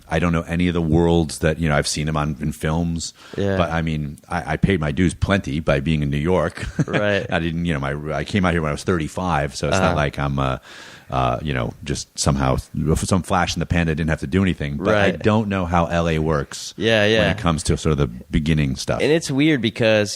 I don't know any of the worlds that I've seen them in films. Yeah. But I mean, I paid my dues plenty by being in New York. Right. I didn't. I came out here when I was 35, so it's not like I'm just somehow some flash in the pan. I didn't have to do anything. But I don't know how LA works. Yeah. When it comes to sort of the beginning stuff. And it's weird because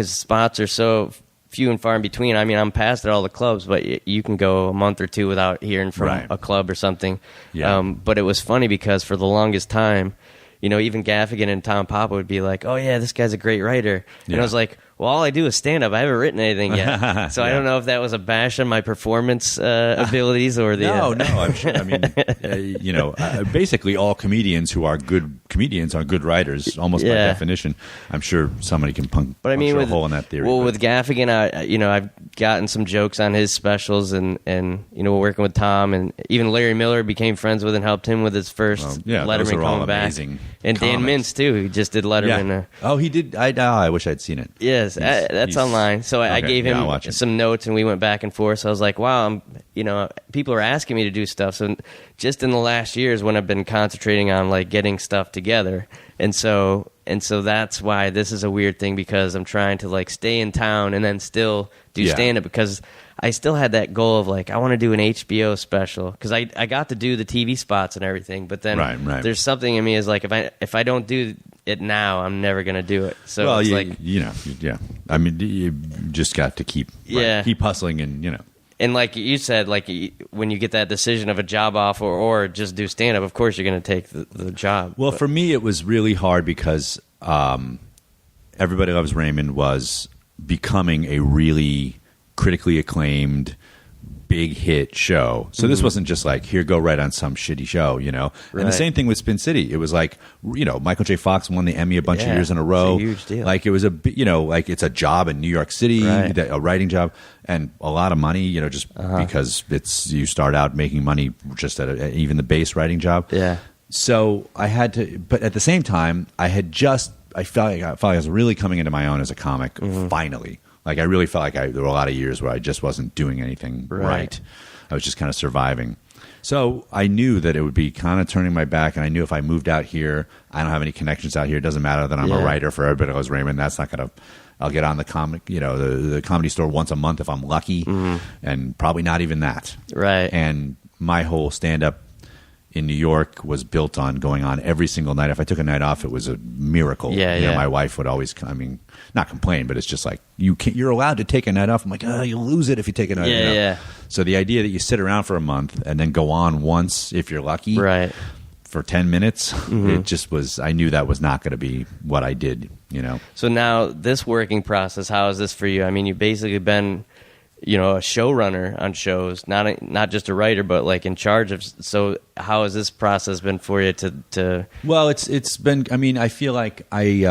spots are so few and far in between. I mean, I'm past at all the clubs, but you can go a month or two without hearing from a club or something. Yeah. But it was funny because for the longest time, even Gaffigan and Tom Papa would be like, "Oh yeah, this guy's a great writer," and I was like, "Well, all I do is stand up. I haven't written anything yet." So I don't know if that was a bash on my performance abilities or the. No, I'm sure. I mean, basically all comedians who are good comedians are good writers, almost by definition. I'm sure somebody can puncture a hole in that theory. Well, with Gaffigan, I've gotten some jokes on his specials, and working with Tom, and even Larry Miller became friends with and helped him with his first Letterman coming back. Amazing. And Dan Mintz too, who just did Letterman. Yeah. He did. I wish I'd seen it. Yes, that's online. So I gave him some notes, and we went back and forth. So I was like, wow, people are asking me to do stuff. So just in the last year is when I've been concentrating on like getting stuff together. And so that's why this is a weird thing, because I'm trying to like stay in town and then still do stand-up, because I still had that goal of like, I want to do an HBO special, because I got to do the TV spots and everything, but then there's something in me is like, if I don't do it now, I'm never going to do it. So I mean, you just got to keep hustling and. And like you said, like when you get that decision of a job offer or just do stand-up, of course you're going to take the job. Well, for me, it was really hard because Everybody Loves Raymond was becoming a really critically acclaimed, big hit show. So this wasn't just like, here, go write on some shitty show, And the same thing with Spin City. It was like, Michael J. Fox won the Emmy a bunch of years in a row. It's a huge deal. Like it was like it's a job in New York City, a writing job, and a lot of money, because you start out making money just at even the base writing job. Yeah. So I had to, but at the same time, I felt like I was really coming into my own as a comic, finally. Like I really felt like there were a lot of years where I just wasn't doing anything right. I was just kind of surviving. So I knew that it would be kind of turning my back, and I knew if I moved out here, I don't have any connections out here. It doesn't matter that I'm a writer for Everybody Loves Raymond. That's not going to. I'll get on the the Comedy Store once a month if I'm lucky, and probably not even that. Right. And my whole stand-up in New York was built on going on every single night. If I took a night off, it was a miracle. Yeah, you know, my wife would always, not complain, but it's just like, you're allowed to take a night off. I'm like, you'll lose it if you take a night off. Yeah. So the idea that you sit around for a month and then go on once, if you're lucky, right, for 10 minutes, it just was, I knew that was not going to be what I did, you know. So now this working process, how is this for you? I mean, you've basically been, a showrunner on shows, not just a writer, but like in charge of. So how has this process been for you to? Well, it's been. I mean, I feel like I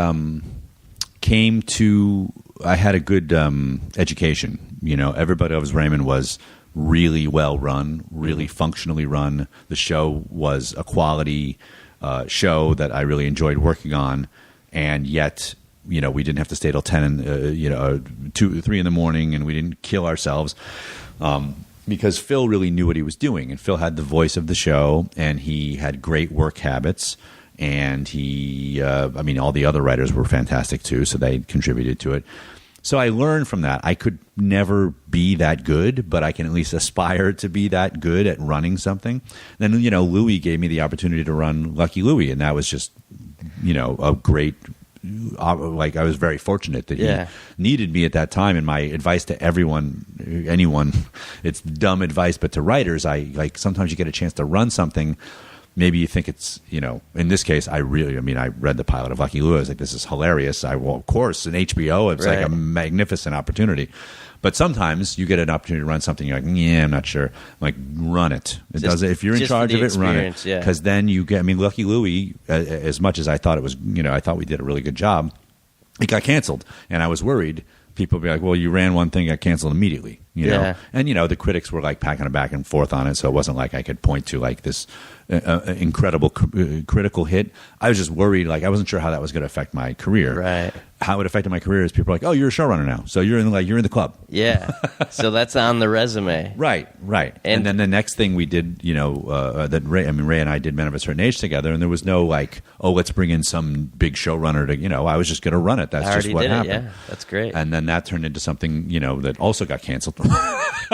I had a good education. Everybody Loves Raymond was really well run, really functionally run. The show was a quality show that I really enjoyed working on, and yet. We didn't have to stay till 10 and 2 3 in the morning, and we didn't kill ourselves because Phil really knew what he was doing, and Phil had the voice of the show, and he had great work habits, and he all the other writers were fantastic too, so they contributed to it. So I learned from that. I could never be that good, but I can at least aspire to be that good at running something. Then Louie gave me the opportunity to run Lucky Louie, and that was just a great. Like I was very fortunate that he needed me at that time, and my advice to anyone, it's dumb advice, but to writers, sometimes you get a chance to run something. Maybe you think it's, in this case, I read the pilot of Lucky Louie. I was like, this is hilarious. Of course, in HBO, it's like a magnificent opportunity. But sometimes you get an opportunity to run something, you're like, I'm not sure. I'm like, run it. If you're in charge of it, run it. Because then you get, Lucky Louie, as much as I thought it was, I thought we did a really good job, it got canceled. And I was worried. People would be like, well, you ran one thing, got canceled immediately. You know? And, the critics were like packing it back and forth on it. So it wasn't like I could point to like this incredible critical hit. I was just worried. Like I wasn't sure how that was going to affect my career. Right. How it affected my career is people are like, oh, you're a showrunner now. So you're in the club. Yeah. So that's on the resume. Right. And then the next thing we did, that Ray and I did Men of a Certain Age together, and there was no like, oh, let's bring in some big showrunner to, I was just going to run it. That's just what happened. Yeah, that's great. And then that turned into something, that also got canceled.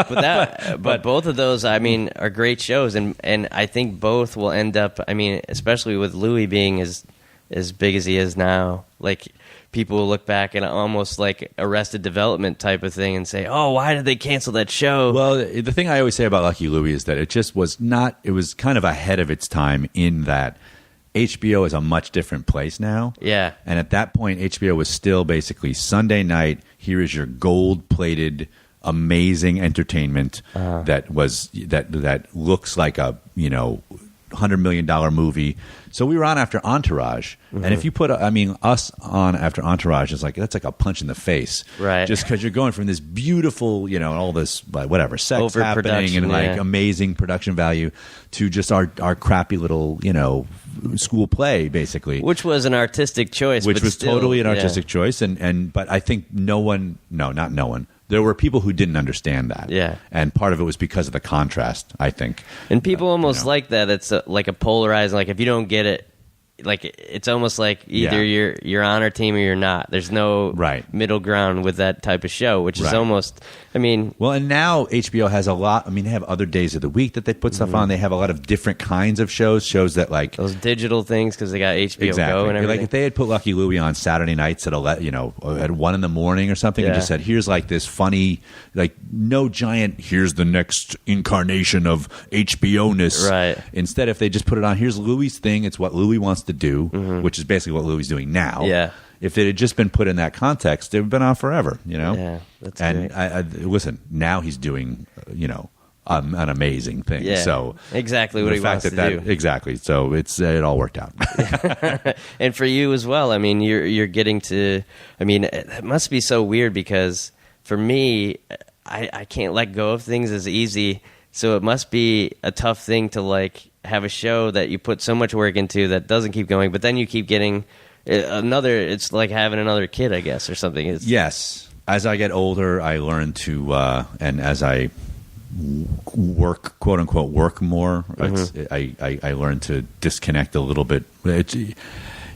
but both of those, are great shows, and I think both will end up. Especially with Louie being as big as he is now, like people will look back and almost like Arrested Development type of thing and say, "Oh, why did they cancel that show?" Well, the thing I always say about Lucky Louie is that it just was not. It was kind of ahead of its time in that HBO is a much different place now. Yeah, and at that point, HBO was still basically Sunday night. Here is your gold-plated. Amazing entertainment that looks like a $100 million movie. So we were on after Entourage, and if you put us on after Entourage is like that's like a punch in the face, right? Just because you're going from this beautiful, all this whatever sex happening and like amazing production value to just our crappy little school play basically, which was an artistic choice, which was still, totally an artistic choice, and but I think not no one. There were people who didn't understand that. Yeah. And part of it was because of the contrast, I think. And people almost like that. It's like a polarizing, like if you don't get it, like it's almost like either you're on our team or you're not. There's no middle ground with that type of show, which is almost, well, and now HBO has a lot, they have other days of the week that they put stuff on. They have a lot of different kinds of shows that like. Those digital things because they got HBO Go and everything. Like if they had put Lucky Louie on Saturday nights at 1 in the morning or something and just said, here's like this funny, like no giant, here's the next incarnation of HBO-ness. Right. Instead, if they just put it on, here's Louie's thing, it's what Louie wants to do, which is basically what Louie's doing now. Yeah. If it had just been put in that context, it would have been on forever, Yeah, that's and great. Listen, now he's doing, an amazing thing. Yeah, so exactly what he wants to do. Exactly. So it all worked out. And for you as well. You're getting to. It must be so weird because for me, I can't let go of things as easy. So it must be a tough thing to like have a show that you put so much work into that doesn't keep going, but then you keep getting another. It's like having another kid, I guess, or something. Yes. as I get older, I learn to, and as I work, quote unquote, work more, I learn to disconnect a little bit.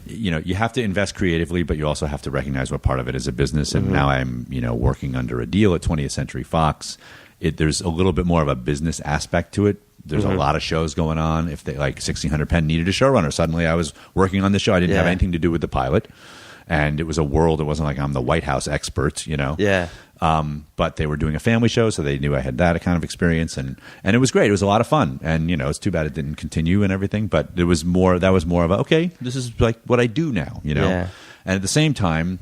You have to invest creatively, but you also have to recognize what part of it is a business. And now I'm, working under a deal at 20th Century Fox. There's a little bit more of a business aspect to it. There's a lot of shows going on. If they 1600 Penn needed a showrunner, suddenly I was working on the show. I didn't have anything to do with the pilot, and it was a world. It wasn't like I'm the White House expert, Yeah. But they were doing a family show, so they knew I had that kind of experience, and it was great. It was a lot of fun, and it's too bad it didn't continue and everything. But that was more of okay, this is like what I do now, Yeah. And at the same time,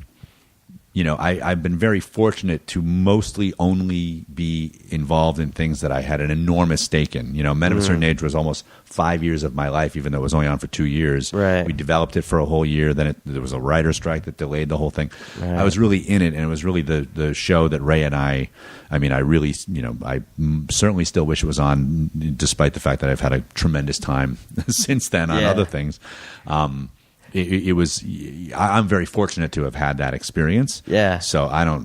I've been very fortunate to mostly only be involved in things that I had an enormous stake in. Men of a Certain Age was almost 5 years of my life, even though it was only on for 2 years. Right. We developed it for a whole year. Then there was a writer's strike that delayed the whole thing. Right. I was really in it, and it was really the show that Ray and I really, I certainly still wish it was on, despite the fact that I've had a tremendous time since then on other things. It was. I'm very fortunate to have had that experience. Yeah. So I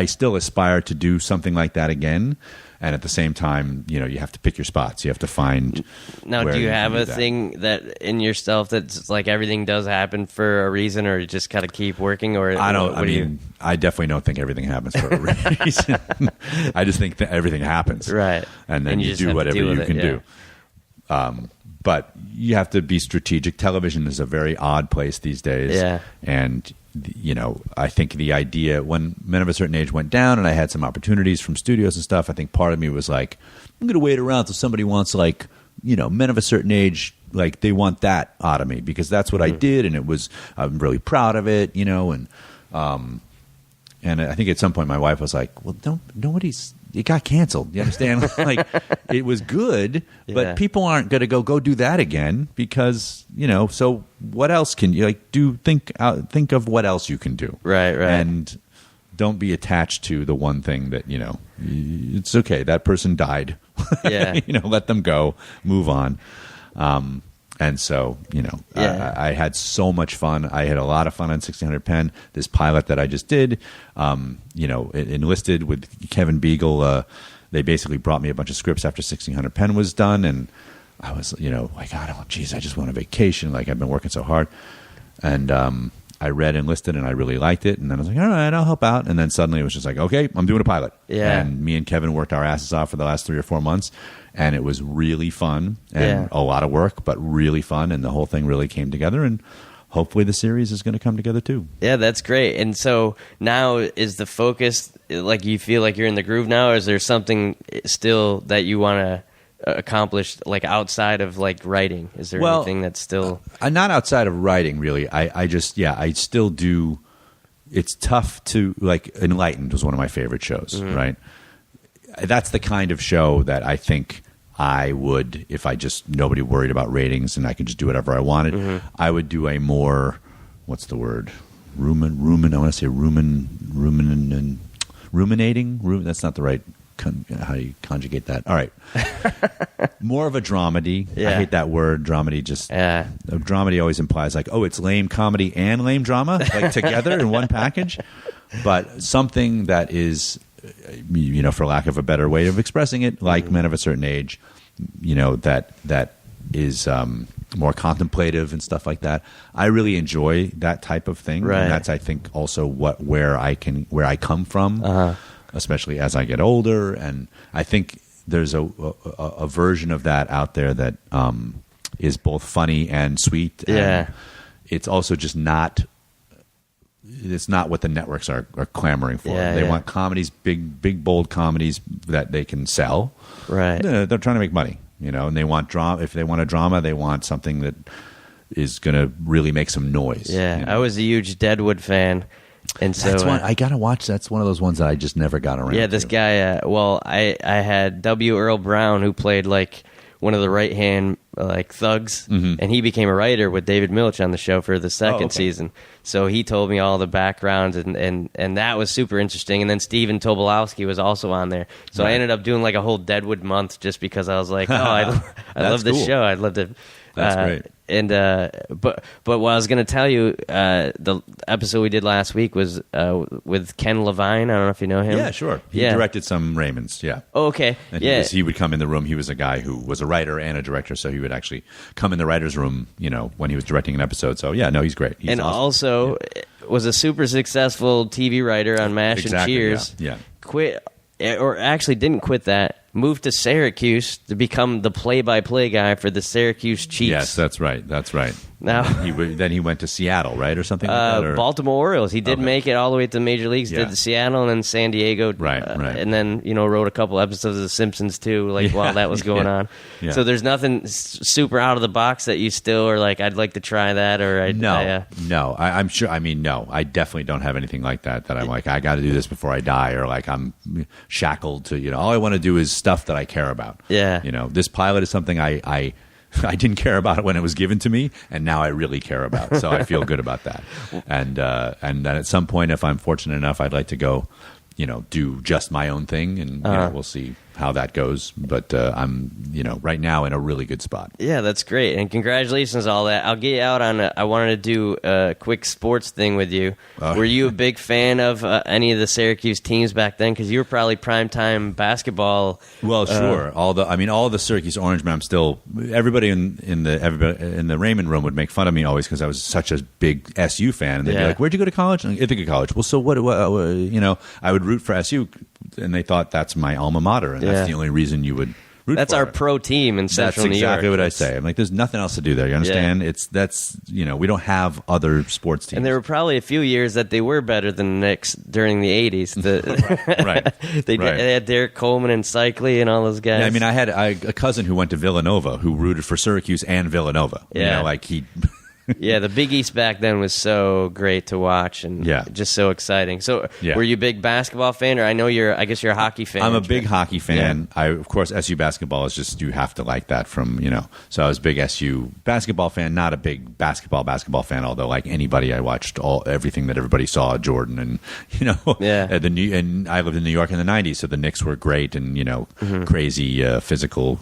still aspire to do something like that again, and at the same time, you have to pick your spots. You have to find. Now, where do you have a that. thing that in yourself that's like everything does happen for a reason, or you just kind of keep working? Or I don't. I definitely don't think everything happens for a reason. I just think that everything happens, right? And then you do whatever you can do. But you have to be strategic. Television is a very odd place these days. Yeah. And, I think the idea when Men of a Certain Age went down and I had some opportunities from studios and stuff, I think part of me was like, I'm going to wait around till somebody wants Men of a Certain Age, they want that out of me because that's what I did. And I'm really proud of it, and I think at some point my wife was like, well, it got canceled. You understand? It was good, but people aren't going to go do that again because, so what else can you think of what else you can do. Right. And don't be attached to the one thing that, it's okay. That person died. Yeah. Let them go, move on. And so, I had so much fun. I had a lot of fun on 1600 Penn. This pilot that I just did, Enlisted with Kevin Beagle, they basically brought me a bunch of scripts after 1600 Penn was done. And I was, I just want a vacation. I've been working so hard. And I read Enlisted and I really liked it. And then I was like, all right, I'll help out. And then suddenly it was just like, okay, I'm doing a pilot. Yeah. And me and Kevin worked our asses off for the last 3 or 4 months. And it was really fun and a lot of work, but really fun. And the whole thing really came together. And hopefully the series is going to come together too. Yeah, that's great. And so now is the focus, you feel like you're in the groove now? Or is there something still that you want to accomplish outside of writing? Is there anything that's still... not outside of writing, really. I still do... It's tough to... Enlightened was one of my favorite shows, right? That's the kind of show that I think I would, if nobody worried about ratings and I could just do whatever I wanted, I would do a more, what's the word? I want to say ruminating? That's not the right, how do you conjugate that? All right. More of a dramedy. Yeah. I hate that word, dramedy. Dramedy always implies it's lame comedy and lame drama, together in one package. But something that is... for lack of a better way of expressing it, Men of a Certain Age, that is more contemplative and stuff like that. I really enjoy that type of thing, right. And that's I think also where I come from, especially as I get older. And I think there's a version of that out there that is both funny and sweet. Yeah, and it's also just not. It's not what the networks are clamoring for. They want comedies, big, bold comedies that they can sell. Right. They're trying to make money, and they want drama. If they want a drama, they want something that is going to really make some noise. Yeah. I was a huge Deadwood fan. And so that's one I gotta watch. That's one of those ones that I just never got around. Yeah, this guy. I had W. Earl Brown, who played one of the right hand thugs, and he became a writer with David Milch on the show for the second season. So he told me all the backgrounds, and that was super interesting. And then Stephen Tobolowsky was also on there. So I ended up doing a whole Deadwood month just because I was like, I love this show. I'd love to. That's great. And but what I was going to tell you, the episode we did last week was with Ken Levine. I don't know if you know him. Yeah, sure. He directed some Raymonds. Yeah. Oh, okay. And yeah. he would come in the room. He was a guy who was a writer and a director, so he would actually come in the writer's room, when he was directing an episode. So yeah, no, he's great. He's awesome. Also was a super successful TV writer on MASH and Cheers. Yeah. Quit, or actually didn't quit that. Moved to Syracuse to become the play-by-play guy for the Syracuse Chiefs. Yes, that's right. That's right. Now, then he went to Seattle, right, or something like that? Or? Baltimore Orioles. He did make it all the way to the major leagues. Yeah. Did Seattle and then San Diego. Right. And then wrote a couple episodes of The Simpsons too, while that was going on. Yeah. So there's nothing super out of the box that you still are like, I'd like to try that, or No. I'm sure. I mean, no. I definitely don't have anything like that. That I'm like, I got to do this before I die, or like I'm shackled to. All I want to do is stuff that I care about. Yeah. This pilot is something I didn't care about it when it was given to me, and now I really care about. So I feel good about that. And then at some point, if I'm fortunate enough, I'd like to go, do just my own thing, and we'll see how that goes. But I'm, right now in a really good spot. Yeah, that's great, and congratulations on all that. I'll get you out on I wanted to do a quick sports thing with you. Were you a big fan of any of the Syracuse teams back then? Because you were probably primetime basketball. Well, sure. All the Syracuse Orange Men. I'm still. Everybody in the Raymond room would make fun of me always because I was such a big SU fan, and they'd be like, "Where'd you go to college?" And Ithaca College. Well, so what? I would root for SU, and they thought that's my alma mater, and that's the only reason you would root That's for our it. pro team in Central New York. That's exactly what I say. I'm like, there's nothing else to do there. You understand? Yeah. We don't have other sports teams. And there were probably a few years that they were better than the Knicks during the 80s. Right. They had Derek Coleman and Cycli and all those guys. Yeah, I mean, I had a cousin who went to Villanova who rooted for Syracuse and Villanova. Yeah. Yeah, the Big East back then was so great to watch and just so exciting. So, were you a big basketball fan, or I guess you're a hockey fan? I'm a big hockey fan. Yeah. Of course, SU basketball is just, you have to like that from, So I was a big SU basketball fan, not a big basketball fan, although like anybody, I watched everything that everybody saw, Jordan and, and I lived in New York in the 90s, so the Knicks were great and, crazy, physical,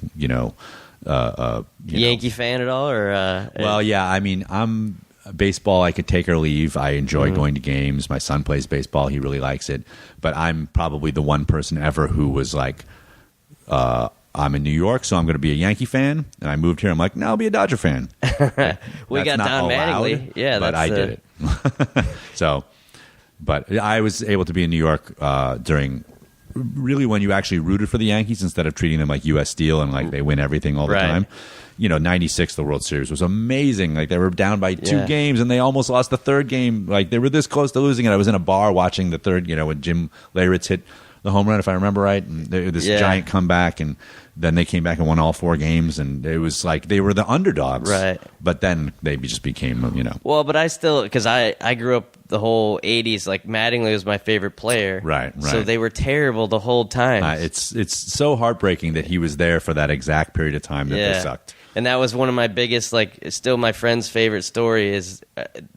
Yankee fan at all, or? Well, yeah. I mean, I'm baseball. I could take or leave. I enjoy going to games. My son plays baseball. He really likes it. But I'm probably the one person ever who was like, I'm in New York, so I'm going to be a Yankee fan. And I moved here. I'm like, no, I'll be a Dodger fan. We got Don Mattingly. Yeah, but I did it. So, but I was able to be in New York during. Really, when you actually rooted for the Yankees instead of treating them like U.S. Steel and like they win everything all the time. 96, the World Series was amazing. Like they were down by 2 games and they almost lost the third game. Like they were this close to losing it. I was in a bar watching the third, when Jim Leyritz hit the home run, if I remember right, and this giant comeback, and then they came back and won all 4 games, and it was like they were the underdogs. Right. But then they just became, Well, but I still, because I grew up the whole 80s, like Mattingly was my favorite player. Right. So they were terrible the whole time. It's so heartbreaking that he was there for that exact period of time that they sucked. And that was one of my biggest, still my friend's favorite story is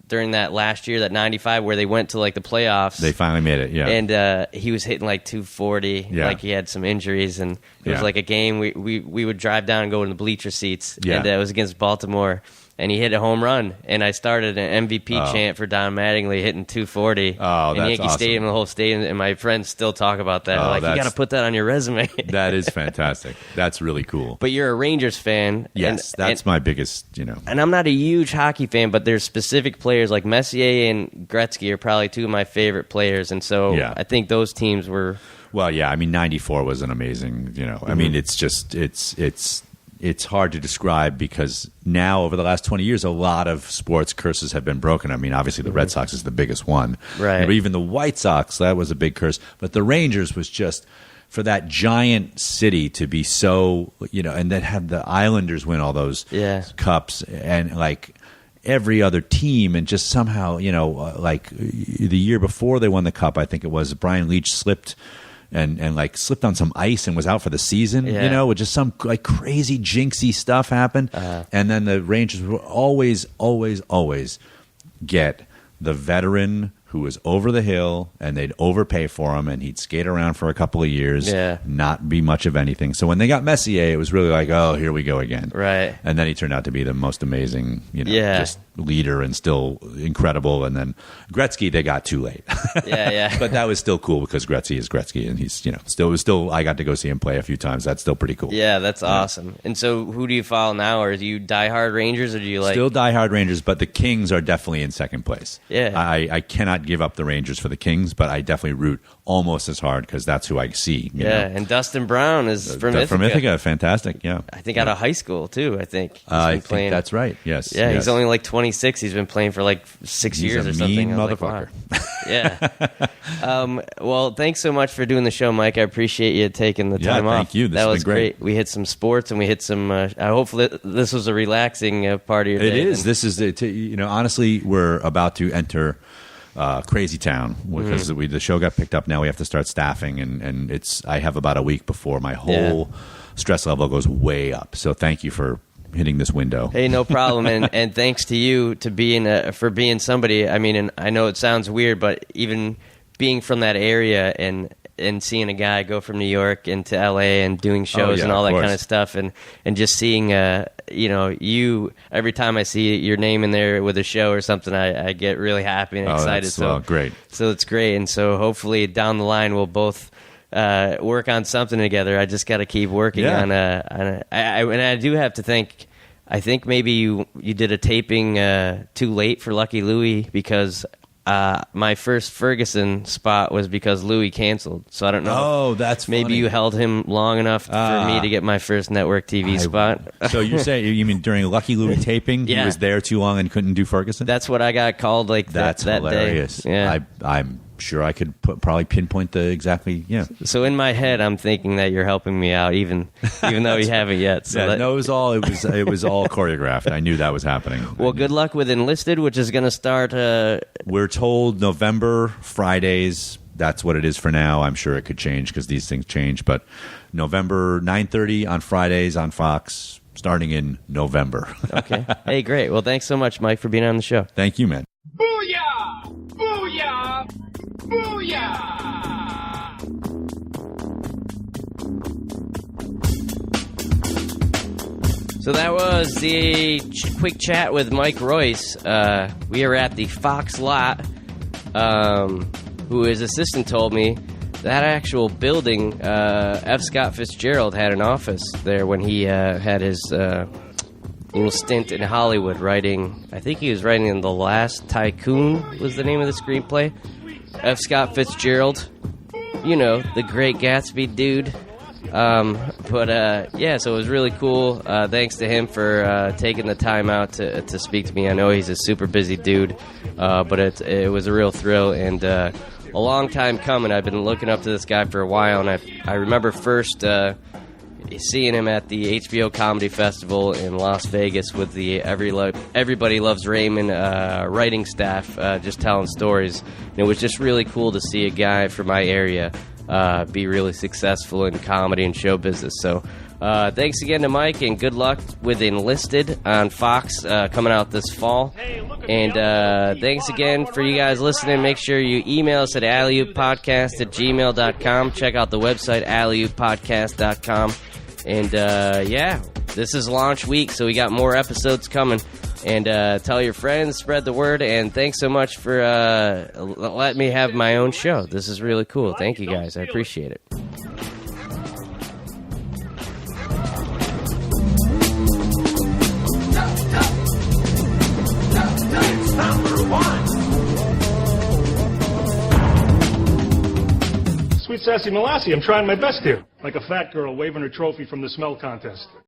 during that last year, that 95, where they went to, the playoffs. They finally made it, yeah. And he was hitting, 240. Yeah. He had some injuries. And it was like a game we would drive down and go in the bleacher seats. Yeah. And it was against Baltimore. And he hit a home run, and I started an MVP chant for Don Mattingly hitting 240 in Yankee awesome. Stadium, the whole stadium, and my friends still talk about that. You got to put that on your resume. That is fantastic. That's really cool. But you're a Rangers fan. Yes, that's my biggest, And I'm not a huge hockey fan, but there's specific players like Messier and Gretzky are probably 2 of my favorite players, and so I think those teams were... Well, yeah, I mean, 94 was an amazing, I mean, it's just, it's hard to describe because now over the last 20 years, a lot of sports curses have been broken. I mean, obviously the Red Sox is the biggest one. Right. But even the White Sox, that was a big curse. But the Rangers was just, for that giant city to be so, and then have the Islanders win all those cups and every other team, and just somehow, the year before they won the cup, I think it was, Brian Leach slipped and slipped on some ice and was out for the season, with just some crazy jinxy stuff happened. And then the Rangers will always get the veteran who was over the hill, and they'd overpay for him, and he'd skate around for a couple of years, not be much of anything. So when they got Messier, it was really like, oh, here we go again. Right. And then he turned out to be the most amazing, just leader and still incredible. And then Gretzky, they got too late. But that was still cool because Gretzky is Gretzky, and he's still. I got to go see him play a few times. That's still pretty cool. Yeah, that's awesome. And so, who do you follow now? Or do you diehard Rangers, or do you like still diehard Rangers? But the Kings are definitely in second place. Yeah, I cannot give up the Rangers for the Kings, but I definitely root almost as hard because that's who I see. You know? And Dustin Brown is from Ithaca. From Ithaca, fantastic. Yeah, I think out of high school too. I think I think that's right. Yes. Yeah, he's only like 26. He's been playing for like 6 years or something. Mean motherfucker. Like, wow. Well, thanks so much for doing the show, Mike. I appreciate you taking the time off. Thank you. This that has was been great. We hit some sports and we hit some. Hopefully, this was a relaxing part of your day. It is. This is honestly, we're about to enter crazy town because the show got picked up. Now we have to start staffing, and I have about a week before my whole stress level goes way up. So thank you for hitting this window. Hey, no problem, and thanks to you for being somebody. I mean, and I know it sounds weird, but even being from that area and seeing a guy go from New York into LA and doing shows and all that kind of stuff, and just seeing you every time I see your name in there with a show or something, I get really happy and excited. Great. So it's great, and so hopefully down the line we'll both work on something together. I just got to keep working on and I do have to think. I think maybe you did a taping too late for Lucky Louie because my first Ferguson spot was because Louie canceled. So I don't know. Oh, that's maybe funny. You held him long enough for me to get my first network TV spot. So you mean during Lucky Louie taping, he was there too long and couldn't do Ferguson? That's what I got called. That's that hilarious. Day. Yeah. I'm sure I could probably pinpoint the exactly. Yeah. So in my head, I'm thinking that you're helping me out, even though you haven't yet. So it was all choreographed. I knew that was happening. Well, good luck with Enlisted, which is going to start. We're told November Fridays. That's what it is for now. I'm sure it could change because these things change. But November 9:30 on Fridays on Fox, starting in November. Okay. Hey, great. Well, thanks so much, Mike, for being on the show. Thank you, man. Booyah! Booyah! Booyah! So that was the quick chat with Mike Royce. We are at the Fox lot, who his assistant told me that actual building, F. Scott Fitzgerald had an office there when he had his little stint in Hollywood writing. I think he was writing in The Last Tycoon was the name of the screenplay. F. Scott Fitzgerald, the Great Gatsby dude. So it was really cool. Thanks to him for taking the time out to speak to me. I know he's a super busy dude, but it was a real thrill and a long time coming. I've been looking up to this guy for a while, and I remember first seeing him at the HBO Comedy Festival in Las Vegas with the Everybody Loves Raymond writing staff, just telling stories. And it was just really cool to see a guy from my area be really successful in comedy and show business. So thanks again to Mike, and good luck with Enlisted on Fox coming out this fall. And thanks again for you guys listening. Make sure you email us at alleyooppodcast@gmail.com. Check out the website, alleyooppodcast.com. And this is launch week, so we got more episodes coming. And tell your friends, spread the word, and thanks so much for letting me have my own show. This is really cool. Thank you, guys. I appreciate it. Sweet Sassy Molassy, I'm trying my best here. Like a fat girl waving her trophy from the smell contest.